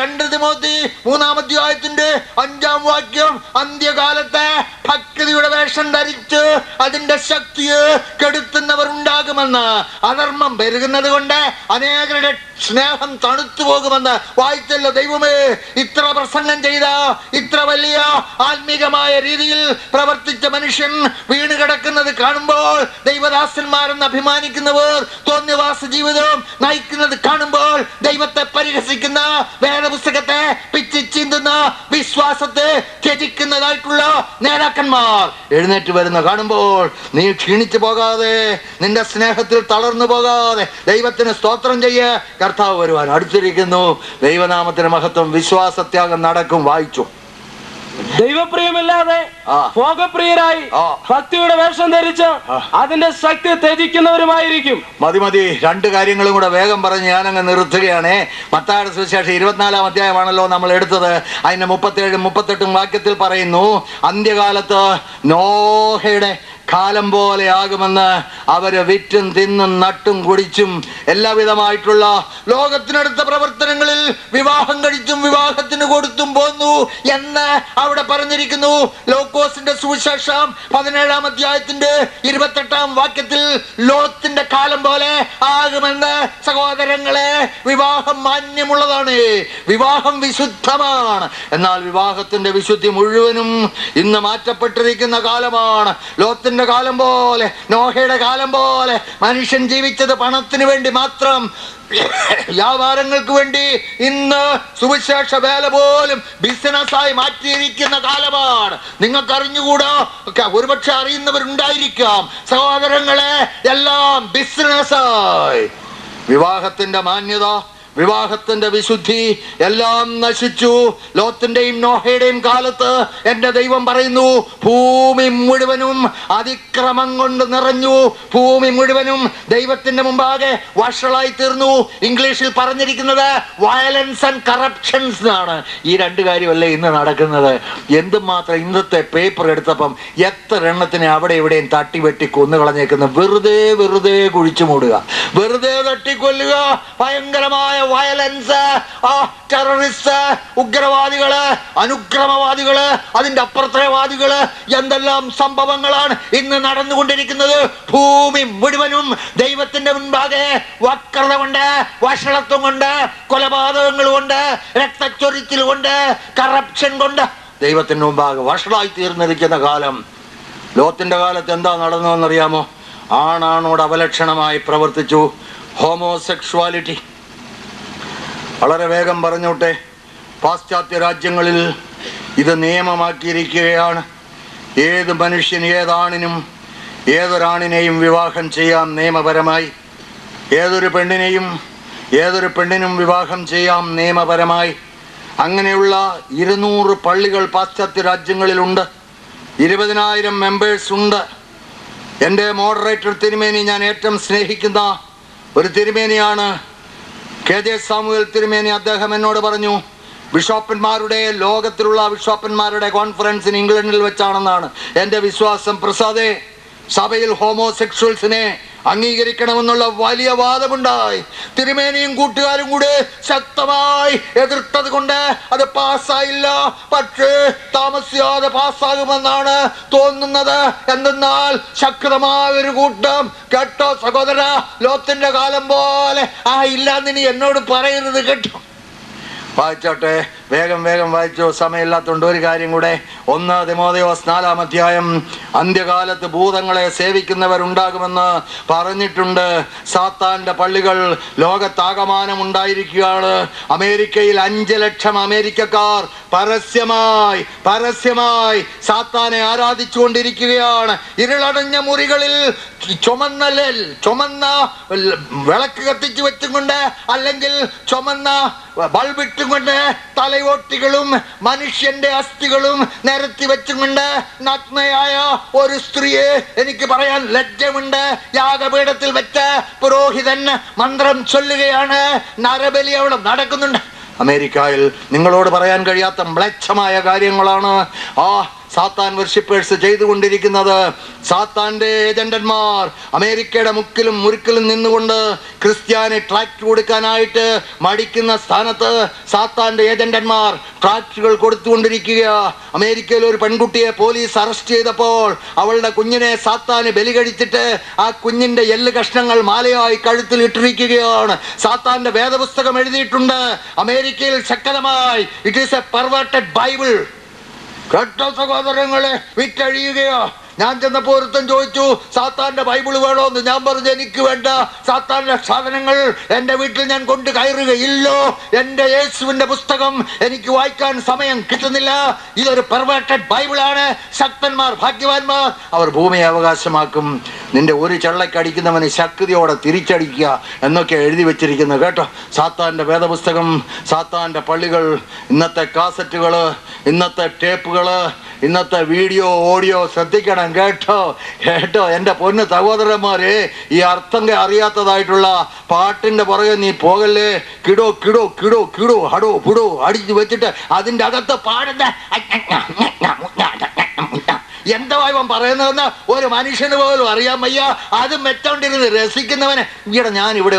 2 തിമോത്തി 3-ാം അധ്യായത്തിന്റെ 5-ാം വാക്യം. അന്ത്യകാലത്തെ ഭക്തിയുടെ വേഷം ധരിച്ച് അതിന്റെ ശക്തിയെ കെടുത്തുന്നവർ ഉണ്ടാകുമെന്ന്. അധർമ്മം പെരുകുന്നത് കൊണ്ട് അനേകരുടെ സ്നേഹം തണുത്തു പോകുമെന്ന് വായിച്ചല്ലോ. ദൈവമേ, ഇത്ര പ്രസംഗം ചെയ്ത, ഇത്ര വലിയ ആത്മീകമായ രീതിയിൽ പ്രവർത്തിച്ച മനുഷ്യൻ വീണ് കിടക്കുന്നത് കാണുമ്പോൾ, ദൈവദാസന്മാരെന്ന് അഭിമാനിക്കുന്നവർ തോന്നിവാസ ജീവിതം നയിക്കുന്നത് കാണുമ്പോൾ, ദൈവത്തെ പരിഹസിക്കുന്ന, വേദപുസ്തകത്തെ പിച്ചി ചീന്തുന്ന, വിശ്വാസത്തെ ത്യജിക്കുന്നതായിട്ടുള്ള നേതാക്കന്മാർ എഴുന്നേറ്റ് വരുന്ന കാണുമ്പോൾ നീ ക്ഷീണിച്ചു പോകാതെ, നിന്റെ സ്നേഹത്തിൽ തളർന്നു പോകാതെ ദൈവത്തിന് സ്തോത്രം ചെയ്യ്. കർത്താവ് വരുവാൻ അടുത്തിരിക്കുന്നു. ദൈവനാമത്തിന് മഹത്വം. വിശ്വാസത്യാഗം നടക്കും. വായിച്ചു. ദൈവപ്രിയമില്ലാതെ ഭോഗപ്രിയരായി ഭക്തിയുടെ വേഷം ധരിച്ച് അതിന്റെ ശക്തി ത്യജിക്കുന്നവരുമായിരിക്കും. മതി 2 കാര്യങ്ങളും കൂടെ വേഗം പറഞ്ഞ് ഞാനങ്ങ് നിർത്തുകയാണേ. മത്തായിയുടെ സുവിശേഷം 24-ാം അധ്യായമാണല്ലോ നമ്മൾ എടുത്തത്. അതിന്റെ 37-ഉം 38-ഉം വാക്യത്തിൽ പറയുന്നു, അന്ത്യകാലത്ത് നോഹയുടെ കാലം പോലെ ആകുമെന്ന്. അവര് വിറ്റും തിന്നും നട്ടും കുടിച്ചും എല്ലാവിധമായിട്ടുള്ള ലോകത്തിനടുത്ത പ്രവർത്തനങ്ങളിൽ വിവാഹം കഴിച്ചും വിവാഹത്തിന് കൊടുത്തും പോന്നു എന്ന് അവിടെ പറഞ്ഞിരിക്കുന്നു. ലൂക്കോസിന്റെ സുവിശേഷം 17-ാം അധ്യായത്തിന്റെ 28-ാം വാക്യത്തിൽ ലോത്തിന്റെ കാലം പോലെ ആകുമെന്ന്. സഹോദരങ്ങളെ, വിവാഹം മാന്യമുള്ളതാണ്, വിവാഹം വിശുദ്ധമാണ്. എന്നാൽ വിവാഹത്തിന്റെ വിശുദ്ധി മുഴുവനും ഇന്ന് മാറ്റപ്പെട്ടിരിക്കുന്ന കാലമാണ്. ലോത്തിന്റെ കാലം പോലെ, നോഹയുടെ കാലം പോലെ മനുഷ്യൻ ജീവിച്ചത് പണത്തിന് വേണ്ടി മാത്രം, വ്യാപാരങ്ങൾക്ക് വേണ്ടി. ഇന്ന് സുവിശേഷ വേല പോലും ബിസിനസ്സായി മാറ്റിയിരിക്കുന്ന കാലമാണ്. നിങ്ങൾക്ക് അറിഞ്ഞുകൂടാ, ഒരുപക്ഷെ അറിയുന്നവരുണ്ടായിരിക്കാം. സഹോദരങ്ങളെ, എല്ലാം ബിസിനസ്സായി. വിവാഹത്തിന്റെ മാന്യത, വിവാഹത്തിന്റെ വിശുദ്ധി എല്ലാം നശിച്ചു. ലോത്തിന്റെയും നോഹയുടെയും കാലത്ത് എന്റെ ദൈവം പറയുന്നു, ഭൂമി മുഴുവനും അതിക്രമം കൊണ്ട് നിറഞ്ഞു. ഭൂമി മുഴുവനും ദൈവത്തിന്റെ മുമ്പാകെ വഷളായി തീർന്നു. ഇംഗ്ലീഷിൽ പറഞ്ഞിരിക്കുന്നത് വയലൻസ് ആൻഡ് കറപ്ഷൻസ് എന്നാണ്. ഈ 2 കാര്യമല്ലേ ഇന്ന് നടക്കുന്നത്. എന്തുമാത്രം ഇന്നത്തെ പേപ്പർ എടുത്തപ്പം എത്ര എണ്ണത്തിനെ അവിടെ ഇവിടെയും തട്ടിവെട്ടി കൊന്നുകളഞ്ഞേക്കുന്ന. വെറുതെ കുഴിച്ചു മൂടുക, വെറുതെ തട്ടിക്കൊല്ലുക. ഭയങ്കരമായ വയലൻസ്, ടെററിസ്റ്റ്, ഉഗ്രവാദികള്, അനുക്രമവാദികള്, അതിന്റെ അപ്രത്യയവാദികള്, എന്തെല്ലാം സംഭവങ്ങളാണ് ഇന്ന് നടന്നുകൊണ്ടിരിക്കുന്നത്. ഭൂമി മുഴുവനും ദൈവത്തിന്റെ മുൻപാകെ വക്രത കൊണ്ട്, വഷളത്വം കൊണ്ട്, കൊലപാതകങ്ങൾ കൊണ്ട്, രക്തച്ചൊരിച്ചിൽ കൊണ്ട്, കറപ്ഷൻ കൊണ്ട് ദൈവത്തിന്റെ മുമ്പാകെ വഷളായി തീർന്നിരിക്കുന്ന കാലം. ലോത്തിന്റെ കാലത്ത് എന്താ നടന്നതെന്നറിയാമോ? ആണാണോട് അപലക്ഷണമായി പ്രവർത്തിച്ചു. ഹോമോസെക്ഷുവാലിറ്റി. വളരെ വേഗം പറഞ്ഞോട്ടെ. പാശ്ചാത്യ രാജ്യങ്ങളിൽ ഇത് നിയമമാക്കിയിരിക്കുകയാണ്. ഏത് മനുഷ്യൻ ഏതാണിനും ഏതൊരാണിനെയും വിവാഹം ചെയ്യാം നിയമപരമായി. ഏതൊരു പെണ്ണിനും വിവാഹം ചെയ്യാം നിയമപരമായി. അങ്ങനെയുള്ള 200 പള്ളികൾ പാശ്ചാത്യ രാജ്യങ്ങളിലുണ്ട്. 20,000 മെമ്പേഴ്സ് ഉണ്ട്. എൻ്റെ മോഡറേറ്റർ തിരുമേനി, ഞാൻ ഏറ്റവും സ്നേഹിക്കുന്ന ഒരു തിരുമേനിയാണ് KJ സാമുവേൽ തിരുമേനി. അദ്ദേഹം എന്നോട് പറഞ്ഞു, ബിഷോപ്പന്മാരുടെ, ലോകത്തിലുള്ള ബിഷോപ്പന്മാരുടെ കോൺഫറൻസ് ഇംഗ്ലണ്ടിൽ വെച്ചാണെന്നാണ് എൻ്റെ വിശ്വാസം. പ്രസാദേ, സഭയിൽ ഹോമോസെക്ഷൽസിനെ അംഗീകരിക്കണമെന്നുള്ള വലിയ വാദമുണ്ടായി. തിരുമേനിയും കൂട്ടുകാരും കൂടെ ശക്തമായി എതിർത്തത് കൊണ്ട് അത് പാസ്സായില്ല. പക്ഷേ താമസിയാതെ പാസ്സാകുമെന്നാണ് തോന്നുന്നത്. എന്തെന്നാൽ ശക്തമായ ഒരു കൂട്ടം, കേട്ടോ സഹോദര, ലോത്തിന്റെ കാലം പോലെ ഇല്ലാന്ന് ഇനി എന്നോട് പറയരുത് കേട്ടോ. വായിച്ചോട്ടെ, വേഗം വേഗം വായിച്ചു, സമയമില്ലാത്തതുകൊണ്ട് ഒരു കാര്യം കൂടെ. 1 തിമോഥെയോസ് 4-ാം അധ്യായം. അന്ത്യകാലത്ത് ഭൂതങ്ങളെ സേവിക്കുന്നവരുണ്ടാകുമെന്ന് പറഞ്ഞിട്ടുണ്ട്. സാത്താന്റെ പള്ളികൾ ലോകത്താകമാനം ഉണ്ടായിരിക്കുകയാണ്. അമേരിക്കയിൽ 5 ലക്ഷം അമേരിക്കക്കാർ പരസ്യമായി സാത്താനെ ആരാധിച്ചുകൊണ്ടിരിക്കുകയാണ്. ഇരുളടഞ്ഞ മുറികളിൽ ചുമന്ന വിളക്ക് കത്തിച്ചു വെച്ചുകൊണ്ട്, അല്ലെങ്കിൽ ചുമന്ന ബൾബിട്ടുകൊണ്ട്, തലയോട്ടികളും മനുഷ്യന്റെ അസ്ഥികളും നിരത്തി വെച്ചുകൊണ്ട് നഗ്നയായ ഒരു സ്ത്രീയെ, എനിക്ക് പറയാൻ ലജ്ജമുണ്ട്, യാഗപീഠത്തിൽ വെച്ച് പുരോഹിതൻ മന്ത്രം ചൊല്ലുകയാണ്. നരബലി അവിടെ നടക്കുന്നുണ്ട്. അമേരിക്കയിൽ നിങ്ങളോട് പറയാൻ കഴിയാത്ത മ്ലേച്ഛമായ കാര്യങ്ങളാണ് സാത്താൻ വർഷിപ്പേഴ്സ് ചെയ്തുകൊണ്ടിരിക്കുന്നത്. സാത്താന്റെ ഏജന്റന്മാർ അമേരിക്കയുടെ മുക്കിലും മുറുക്കിലും നിന്നുകൊണ്ട് ക്രിസ്ത്യാനി ട്രാക്ട് കൊടുക്കാനായിട്ട് മടിക്കുന്ന സ്ഥാനത്ത് സാത്താന്റെ ഏജന്റന്മാർ ട്രാക്റ്റുകൾ കൊടുത്തുകൊണ്ടിരിക്കുക. അമേരിക്കയിൽ ഒരു പെൺകുട്ടിയെ പോലീസ് അറസ്റ്റ് ചെയ്തപ്പോൾ അവളുടെ കുഞ്ഞിനെ സാത്താന് ബലി കഴിച്ചിട്ട് ആ കുഞ്ഞിന്റെ എല്ല് കഷ്ണങ്ങൾ മാലയായി കഴുത്തിൽ ഇട്ടിരിക്കുകയാണ്. സാത്താന്റെ വേദപുസ്തകം എഴുതിയിട്ടുണ്ട് അമേരിക്കയിൽ ശക്തമായി. It is A perverted Bible. കേട്ടോ സഹോദരങ്ങളെ, വിറ്റഴിയുകയോ? ഞാൻ ചെന്നപ്പോ ഒരുത്തൻ ചോദിച്ചു, സാത്താന്റെ ബൈബിള് വേണോന്ന്. ഞാൻ പറഞ്ഞു, എനിക്ക് വേണ്ട. സാത്താന്റെ സാധനങ്ങൾ എൻ്റെ വീട്ടിൽ ഞാൻ കൊണ്ട് കയറുകയില്ലോ. എൻ്റെ യേശുവിന്റെ പുസ്തകം എനിക്ക് വായിക്കാൻ സമയം കിട്ടുന്നില്ല. ഇതൊരു പെർവേർട്ടഡ് ബൈബിളാണ്. ശക്തന്മാർ, ഭാഗ്യവാന്മാർ, അവർ ഭൂമിയെ അവകാശമാക്കും. നിന്റെ ഒരു ചെള്ളക്കടിക്കുന്നവന് ശക്തിയോടെ തിരിച്ചടിക്കുക എന്നൊക്കെ എഴുതി വെച്ചിരിക്കുന്നത് കേട്ടോ. സാത്താന്റെ വേദപുസ്തകം, സാത്താന്റെ പള്ളികൾ, ഇന്നത്തെ കാസറ്റുകള്, ഇന്നത്തെ ടേപ്പുകള്, ഇന്നത്തെ വീഡിയോ ഓഡിയോ ശ്രദ്ധിക്കണം കേട്ടോ. എൻ്റെ പൊന്ന് സഹോദരന്മാരെ, ഈ അർത്ഥം അറിയാത്തതായിട്ടുള്ള പാട്ടിന്റെ പുറകെ നീ പോകല്ലേ. കിടോ കിടോ കിടോ കിടോ ഹടോ പുടോ അടിച്ചു വെച്ചിട്ട് അതിൻ്റെ അകത്ത് പാടുന്ന എന്താ ഇവൻ പറയുന്നതെന്ന് ഒരു മനുഷ്യന് പോലും അറിയാൻ വയ്യ. അത് മെച്ചോണ്ടിരുന്ന് രസിക്കുന്നവന് ഈയിടെ ഞാൻ ഇവിടെ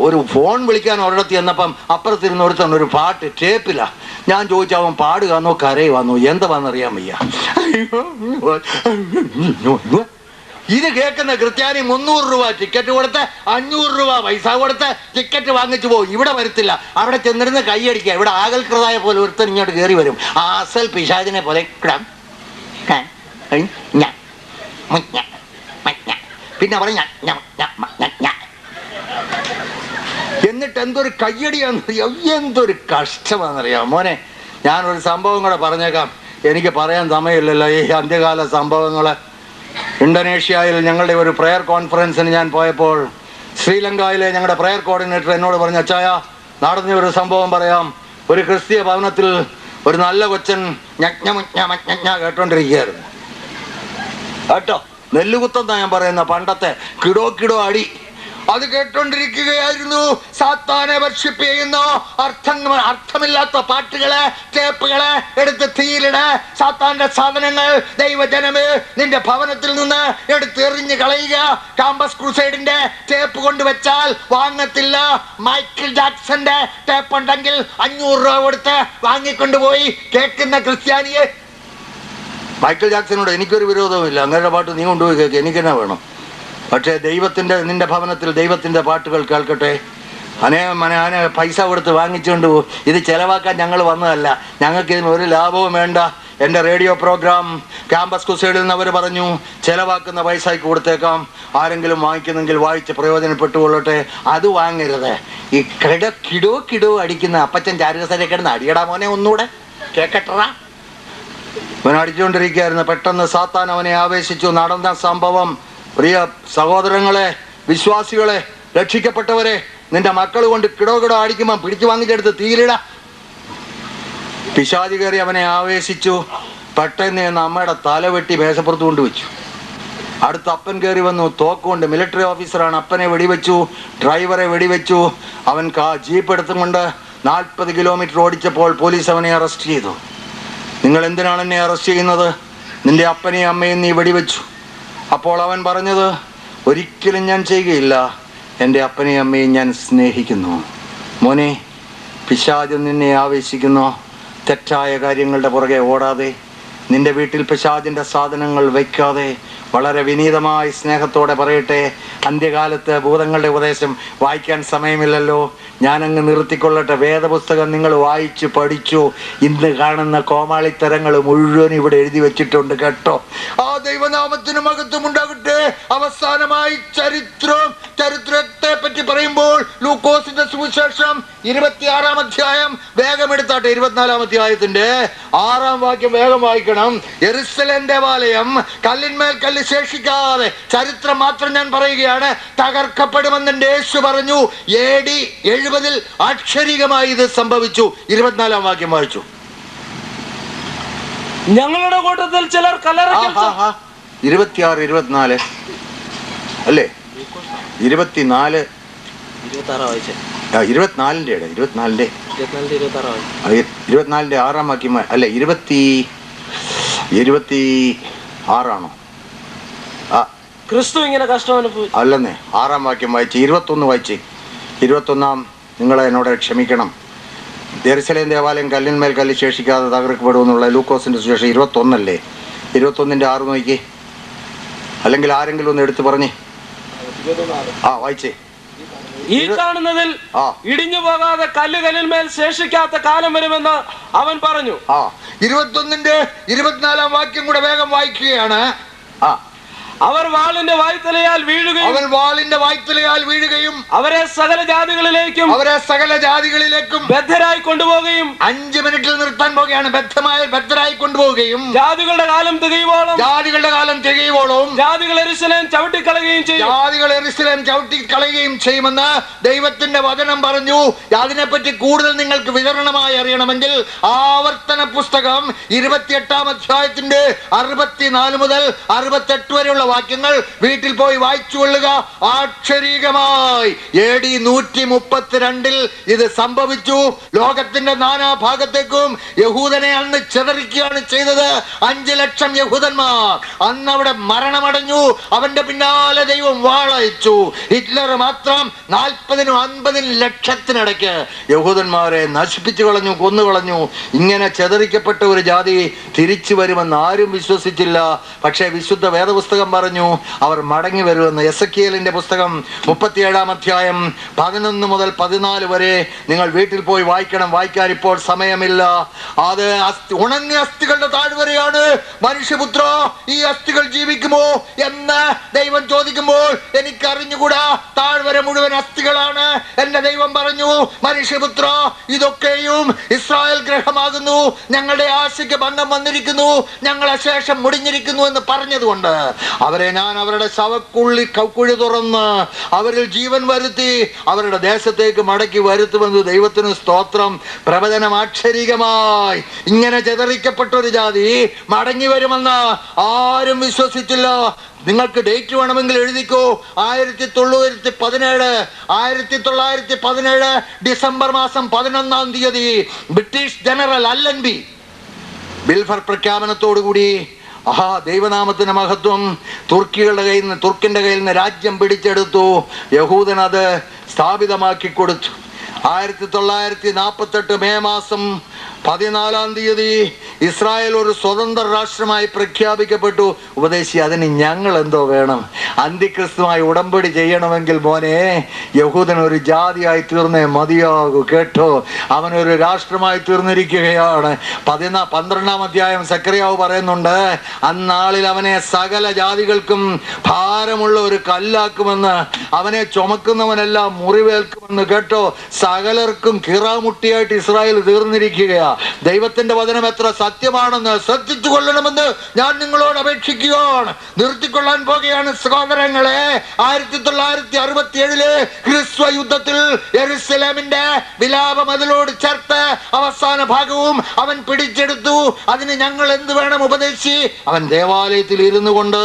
ഒരു ഫോൺ വിളിക്കാൻ ഒരിടത്ത് ചെന്നപ്പം അപ്പുറത്തിരുന്ന് ഒരുത്തൻ ഒരു പാട്ട് ടേപ്പില്ല. ഞാൻ ചോദിച്ചു, അവൻ പാടുകയെന്നോ കരയുവാന്നോ എന്താണെന്നറിയാൻ വയ്യ. ഇത് കേൾക്കുന്ന ക്രിസ്ത്യാനി 300 രൂപ ടിക്കറ്റ് കൊടുത്ത് 500 രൂപ പൈസ കൊടുത്ത് ടിക്കറ്റ് വാങ്ങിച്ചു പോകും. ഇവിടെ വരത്തില്ല. അവിടെ ചെന്നിരുന്ന് കൈയടിക്കുക. ഇവിടെ ആകൽകൃതായ പോലെ ഒരുത്തൻ ഇങ്ങോട്ട് കയറി വരും. അസൽ പിശാചിനെ പോലെ പിന്നെ പറഞ്ഞ എന്നിട്ട് എന്തൊരു കയ്യടിയാണെന്നറിയാം, എന്തൊരു കഷ്ടമാണെന്നറിയാം. മോനെ, ഞാനൊരു സംഭവം കൂടെ പറഞ്ഞേക്കാം. എനിക്ക് പറയാൻ സമയമില്ലല്ലോ ഈ അന്ത്യകാല സംഭവങ്ങള്. ഇന്തോനേഷ്യയിൽ ഞങ്ങളുടെ ഒരു പ്രെയർ കോൺഫറൻസിന് ഞാൻ പോയപ്പോൾ ശ്രീലങ്കയിലെ ഞങ്ങളുടെ പ്രെയർ കോർഡിനേറ്റർ എന്നോട് പറഞ്ഞു, അച്ചായ, നടന്ന ഒരു സംഭവം പറയാം. ഒരു ക്രിസ്തീയ ഭവനത്തിൽ ഒരു നല്ല കൊച്ചൻ കേട്ടോണ്ടിരിക്കുകയായിരുന്നു കേട്ടോ. നെല്ലുകുത്തെന്നാ ഞാൻ പറയുന്ന പണ്ടത്തെ കിടോ കിടോ അടി. അത് കേട്ടോണ്ടിരിക്കുകയായിരുന്നു. സാത്താനെ വർഷിപ്പ് ചെയ്യുന്ന അർത്ഥമില്ലാത്ത പാട്ടുകളെ, ടേപ്പുകളെ എടുത്ത് തീയിലിട. സാത്താന്റെ സാധനങ്ങൾ ദൈവജനമേ നിന്റെ ഭവനത്തിൽ നിന്ന് എടുത്ത് എറിഞ്ഞ് കളയുക. കാമ്പസ് ക്രൂസൈഡിന്റെ ടേപ്പ് കൊണ്ടുവച്ചാൽ വാങ്ങത്തില്ല. മൈക്കിൾ ജാക്സന്റെ ടേപ്പ് ഉണ്ടെങ്കിൽ 500 രൂപ കൊടുത്ത് വാങ്ങിക്കൊണ്ടുപോയി കേൾക്കുന്ന ക്രിസ്ത്യാനിയെ. മൈക്കിൾ ജാക്സനോട് എനിക്കൊരു വിരോധവുമില്ല. അങ്ങനെ പാട്ട് നീ കൊണ്ടുപോയി കേൾക്കുക, എനിക്കെന്നാ വേണം. പക്ഷേ നിന്റെ ഭവനത്തിൽ ദൈവത്തിൻ്റെ പാട്ടുകൾ കേൾക്കട്ടെ. അനേ പൈസ കൊടുത്ത് വാങ്ങിച്ചുകൊണ്ട് പോകും. ഇത് ചെലവാക്കാൻ ഞങ്ങൾ വന്നതല്ല. ഞങ്ങൾക്ക് ഇതിന് ഒരു ലാഭവും വേണ്ട. എൻ്റെ റേഡിയോ പ്രോഗ്രാം ക്യാമ്പസ് ക്രൂസൈഡിൽ നിന്ന് അവർ പറഞ്ഞു, ചെലവാക്കുന്ന പൈസയ്ക്ക് കൊടുത്തേക്കാം. ആരെങ്കിലും വാങ്ങിക്കുന്നെങ്കിൽ വായിച്ച് പ്രയോജനപ്പെട്ടുകൊള്ളട്ടെ. അത് വാങ്ങരുത്. ഈ കിടോ കിടോ അടിക്കുന്ന അപ്പച്ചൻ ചാരുകസരെ കിടന്ന് അടിയടാ മോനെ, ഒന്നുകൂടെ കേക്കട്ടറാ. അവൻ അടിച്ചുകൊണ്ടിരിക്കുകയായിരുന്നു. പെട്ടെന്ന് സാത്താൻ അവനെ ആവേശിച്ചു. നടന്ന സംഭവം, പ്രിയ സഹോദരങ്ങളെ, വിശ്വാസികളെ, രക്ഷിക്കപ്പെട്ടവരെ, നിന്റെ മക്കൾ കൊണ്ട് കിടോ കിടോ അടിക്കുമ്പോൾ പിടിച്ചു വാങ്ങിച്ചെടുത്ത് തീരിട. പിശാചി കയറി അവനെ ആവേശിച്ചു. പെട്ടെന്ന് അമ്മയുടെ തല വെട്ടി മേശപ്പുറത്ത് കൊണ്ടുവച്ചു. അടുത്ത അപ്പൻ കയറി വന്നു, തോക്കുകൊണ്ട്. മിലിറ്ററി ഓഫീസറാണ്. അപ്പനെ വെടിവെച്ചു, ഡ്രൈവറെ വെടിവെച്ചു. അവൻ ജീപ്പ് എടുത്തും കൊണ്ട് 40 കിലോമീറ്റർ ഓടിച്ചപ്പോൾ പോലീസ് അവനെ അറസ്റ്റ് ചെയ്തു. നിങ്ങൾ എന്തിനാണ് എന്നെ അറസ്റ്റ് ചെയ്യുന്നത്? നിന്റെ അപ്പനെയും അമ്മയും നീ വെടിവെച്ചു. അപ്പോൾ അവൻ പറഞ്ഞത്, ഒരിക്കലും ഞാൻ ചെയ്യുകയില്ല. എൻ്റെ അപ്പനെയും അമ്മയും ഞാൻ സ്നേഹിക്കുന്നു. മോനെ, പിശാച് നിന്നെ ആവേശിക്കുന്നു. തെറ്റായ കാര്യങ്ങളുടെ പുറകെ ഓടാതെ നിന്റെ വീട്ടിൽ പിശാചിന്റെ സാധനങ്ങൾ വയ്ക്കാതെ വളരെ വിനീതമായി സ്നേഹത്തോടെ പറയട്ടെ, അന്ത്യകാലത്ത് ഭൂതങ്ങളുടെ ഉപദേശം വായിക്കാൻ സമയമില്ലല്ലോ, ഞാനങ്ങ് നിർത്തിക്കൊള്ളട്ടെ. വേദപുസ്തകം നിങ്ങൾ വായിച്ചു പഠിച്ചു. ഇന്ന് കാണുന്ന കോമാളിത്തരങ്ങൾ മുഴുവൻ ഇവിടെ എഴുതി വെച്ചിട്ടുണ്ട് കേട്ടോ. ആ ദൈവനാമത്തിന് മഹത്വം ഉണ്ടാകട്ടെ. അവസാനമായി ചരിത്രത്തെ പറ്റി പറയുമ്പോൾ ലൂക്കോസിന്റെ സുവിശേഷം 26-ാം അധ്യായം വേഗം എടുത്താട്ടെ. 24-ാം അധ്യായത്തിന്റെ 6-ാം വാക്യം വേഗം വായിക്കണം. യെരുശലേം ദേവാലയം കല്ലിന്മേൽ കല്ല് ശേഷിക്കാതെ, ചരിത്രം മാത്രം ഞാൻ പറയുകയാണ്, തകർക്കപ്പെടുമെന്ന് യേശു പറഞ്ഞു. AD 70 അക്ഷരികമായി ഇത് സംഭവിച്ചു. 24-ാം വാക്യം വായിച്ചു. ഞങ്ങളുടെ കൂട്ടത്തിൽ ചിലർ 26, 24 അല്ലേ? 24 24-ന്റെ 6-ാം വാക്യം അല്ല, 26 ക്രിസ്തു ഇങ്ങനെ കഷ്ടം അനുഭവിച്ചു. അല്ലെന്നേ, 6-ാം വാക്യം വായിച്ച് 21 വായിച്ച്. 21-ാം, നിങ്ങൾ എന്നോട് ക്ഷമിക്കണം. യെരുശലേം ദേവാലയം കല്ലിന്മേൽ കല്ല് ശേഷിക്കാതെ തകർക്കപ്പെടുമെന്നുള്ള ലൂക്കോസിന്റെ സുവിശേഷം 21 അല്ലേ? 21-ന്റെ 6 നോക്കി. അല്ലെങ്കിൽ ആരെങ്കിലും ഒന്ന് എടുത്തു പറഞ്ഞേ. വായിച്ചേ. ഈ കാണുന്നതിൽ ഇടിഞ്ഞു പോകാതെ കല്ല് കല്ലിന്മേൽ ശേഷിക്കാത്ത കാലം വരുമെന്ന് അവൻ പറഞ്ഞു. 21-ന്റെ 24-ാം വാക്യം കൂടെ വേഗം വായിക്കുകയാണ്. അവർ വാളിന്റെ വായ്ത്തലയാൽ വീഴുകയും അവരെ സകല ജാതികളിലേക്കും ബദ്ധരായി കൊണ്ടുപോവുകയും. 5 മിനിറ്റിൽ നിർത്താൻ പോകുകയാണ്. ബദ്ധരായി കൊണ്ടുപോവുകയും, ജാതികളുടെ കാലം തികയുവോളം ജാതികൾ യെരൂശലേം ചവിട്ടിക്കളയുകയും ചെയ്യുമെന്ന് ദൈവത്തിന്റെ വചനം പറഞ്ഞു. അതിനെപ്പറ്റി കൂടുതൽ നിങ്ങൾക്ക് വിവരണമായി അറിയണമെങ്കിൽ ആവർത്തന പുസ്തകം 28-ാം അധ്യായത്തിന്റെ 64 മുതൽ 68 വരെയുള്ള വാക്യങ്ങൾ വീട്ടിൽ പോയി വായിച്ചു കൊള്ളുക. ആക്ഷരികമായി AD 132 ഇത് സംഭവിച്ചു. ലോകത്തിന്റെ നാനാഭാഗത്തേക്കും യഹൂദനെ അന്ന് ചിതറിക്കുകയാണ് ചെയ്തത്. 5 ലക്ഷം യഹൂദന്മാർ അന്ന് അവിടെ മരണമടഞ്ഞു. അവന്റെ പിന്നാലെ ദൈവം വാളയച്ചു. ഹിറ്റ്ലർ മാത്രം 40-50 ലക്ഷത്തിനിടയ്ക്ക് യഹൂദന്മാരെ നശിപ്പിച്ചു കളഞ്ഞു, കൊന്നുകളഞ്ഞു. ഇങ്ങനെ ചിതറിക്കപ്പെട്ട ഒരു ജാതി തിരിച്ചു വരുമെന്ന് ആരും വിശ്വസിച്ചില്ല. പക്ഷേ വിശുദ്ധ വേദപുസ്തകം പറഞ്ഞു അവർ മടങ്ങി വരുമെന്ന്. എസെക്കിയേലിന്റെ പുസ്തകം 37-ാം അധ്യായം 11 മുതൽ 14 വരെ നിങ്ങൾ വീട്ടിൽ പോയി വായിക്കണം. വായിക്കാൻ ഇപ്പോൾ സമയമില്ല. അത് ഉണങ്ങിയ അസ്ഥികളുടെ താഴ്വരയാണ്. മനുഷ്യപുത്ര, ഈ അസ്ഥികൾ ജീവിക്കുമോ എന്ന് ദൈവം ചോദിക്കുമ്പോൾ എനിക്കറിഞ്ഞുകൂടാ. താഴ്വര മുഴുവൻ അസ്ഥികളാണ്. എന്റെ ദൈവം പറഞ്ഞു, മനുഷ്യപുത്ര, ഇതൊക്കെയും ഇസ്രായേൽ ഗ്രഹമാകുന്നു. ഞങ്ങളുടെ ആശയ്ക്ക് ഭംഗം വന്നിരിക്കുന്നു, ഞങ്ങളെ ശേഷം മുടിഞ്ഞിരിക്കുന്നു എന്ന് പറഞ്ഞതുകൊണ്ട് അവരെ ഞാൻ അവരുടെ കുഴി തുറന്ന് അവരിൽ ജീവൻ വരുത്തി അവരുടെ ദേശത്തേക്ക് മടക്കി വരുത്തുമെന്ന് ദൈവത്തിന് സ്തോത്രം. പ്രവചനം ആക്ഷരികമായി. ഇങ്ങനെ ചിതറിക്കപ്പെട്ട ഒരു ജാതി മടങ്ങി വരുമെന്ന് ആരും വിശ്വസിച്ചില്ല. നിങ്ങൾക്ക് ഡേറ്റ് വേണമെങ്കിൽ എഴുതിക്കോ. 1917 ഡിസംബർ മാസം 11-ാം തീയതി ബ്രിട്ടീഷ് ജനറൽ അല്ലൻബി ബിൽഫർ പ്രഖ്യാപനത്തോടുകൂടി ദൈവനാമത്തിന് മഹത്വം. തുർക്കിന്റെ കയ്യിൽ നിന്ന് രാജ്യം പിടിച്ചെടുത്തു. യഹൂദൻ അത് സ്ഥാപിതമാക്കി കൊടുത്തു. 1948 മെയ് മാസം 14-ാം തീയതി ഇസ്രായേൽ ഒരു സ്വതന്ത്ര രാഷ്ട്രമായി പ്രഖ്യാപിക്കപ്പെട്ടു. ഉപദേശി, അതിന് ഞങ്ങൾ എന്തോ വേണം? അന്തിക്രിസ്തുമായി ഉടമ്പടി ചെയ്യണമെങ്കിൽ മോനെ, യഹൂദൻ ഒരു ജാതിയായി തീർന്നേ മതിയാകൂ കേട്ടോ. അവനൊരു രാഷ്ട്രമായി തീർന്നിരിക്കുകയാണ്. 12-ാം അധ്യായം സെക്കറിയാവ് പറയുന്നുണ്ട്, അന്നാളിൽ അവനെ സകല ജാതികൾക്കും ഭാരമുള്ള ഒരു കല്ലാക്കുമെന്ന്, അവനെ ചുമക്കുന്നവനെല്ലാം മുറിവേൽക്കുമെന്ന് കേട്ടോ. സകലർക്കും കിറാമുട്ടിയായിട്ട് ഇസ്രായേൽ തീർന്നിരിക്കുകയാ. ദൈവത്തിന്റെ വചനം എത്ര സത്യമാണെന്ന് ശ്രദ്ധിച്ചു കൊള്ളണമെന്ന് ഞാൻ നിങ്ങളോട് അപേക്ഷിക്കുകയാണ്. നിർത്തിക്കൊള്ളാൻ പോകുകയാണ് സഹോദരങ്ങളെ. 1967 ക്രിസ്വ യുദ്ധത്തിൽ യെരുശലേമിന്റെ വിലാപം അതിലോട് ചേർത്ത് അവസാന ഭാഗവും അവൻ പിടിച്ചെടുത്തു. അതിന് ഞങ്ങൾ എന്ത് വേണം ഉപദേശി? അവൻ ദേവാലയത്തിൽ ഇരുന്നു കൊണ്ട്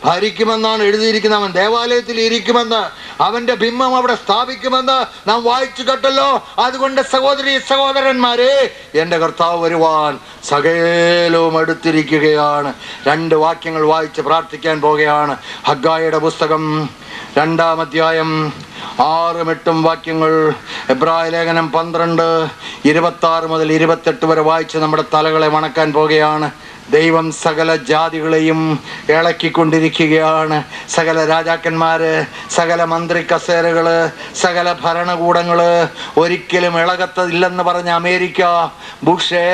ഭരിക്കുമെന്നാണ് എഴുതിയിരിക്കുന്നത്. അവൻ ദേവാലയത്തിൽ ഇരിക്കുമെന്ന്, അവന്റെ ബിംബം അവിടെ സ്ഥാപിക്കുമെന്ന് നാം വായിച്ചു കേട്ടല്ലോ. അതുകൊണ്ട് സഹോദരന്മാരെ, എന്റെ കർത്താവ് വരുവാൻ സകലവും അടുത്തിരിക്കുകയാണ്. 2 വാക്യങ്ങൾ വായിച്ച് പ്രാർത്ഥിക്കാൻ പോകുകയാണ്. ഹഗ്ഗായിയുടെ പുസ്തകം 2-ാം അധ്യായം 6-8 വാക്യങ്ങൾ. എബ്രായ ലേഖനം 12:26 മുതൽ 28 വരെ വായിച്ച് നമ്മുടെ തലകളെ വണക്കാൻ പോകുകയാണ്. ദൈവം സകല ജാതികളെയും ഇളക്കിക്കൊണ്ടിരിക്കുകയാണ്. സകല രാജാക്കന്മാര്, സകല മന്ത്രി കസേരകള്, സകല ഭരണകൂടങ്ങള് ഒരിക്കലും ഇളകത്തില്ലെന്ന് പറഞ്ഞ അമേരിക്ക, ബുഷേ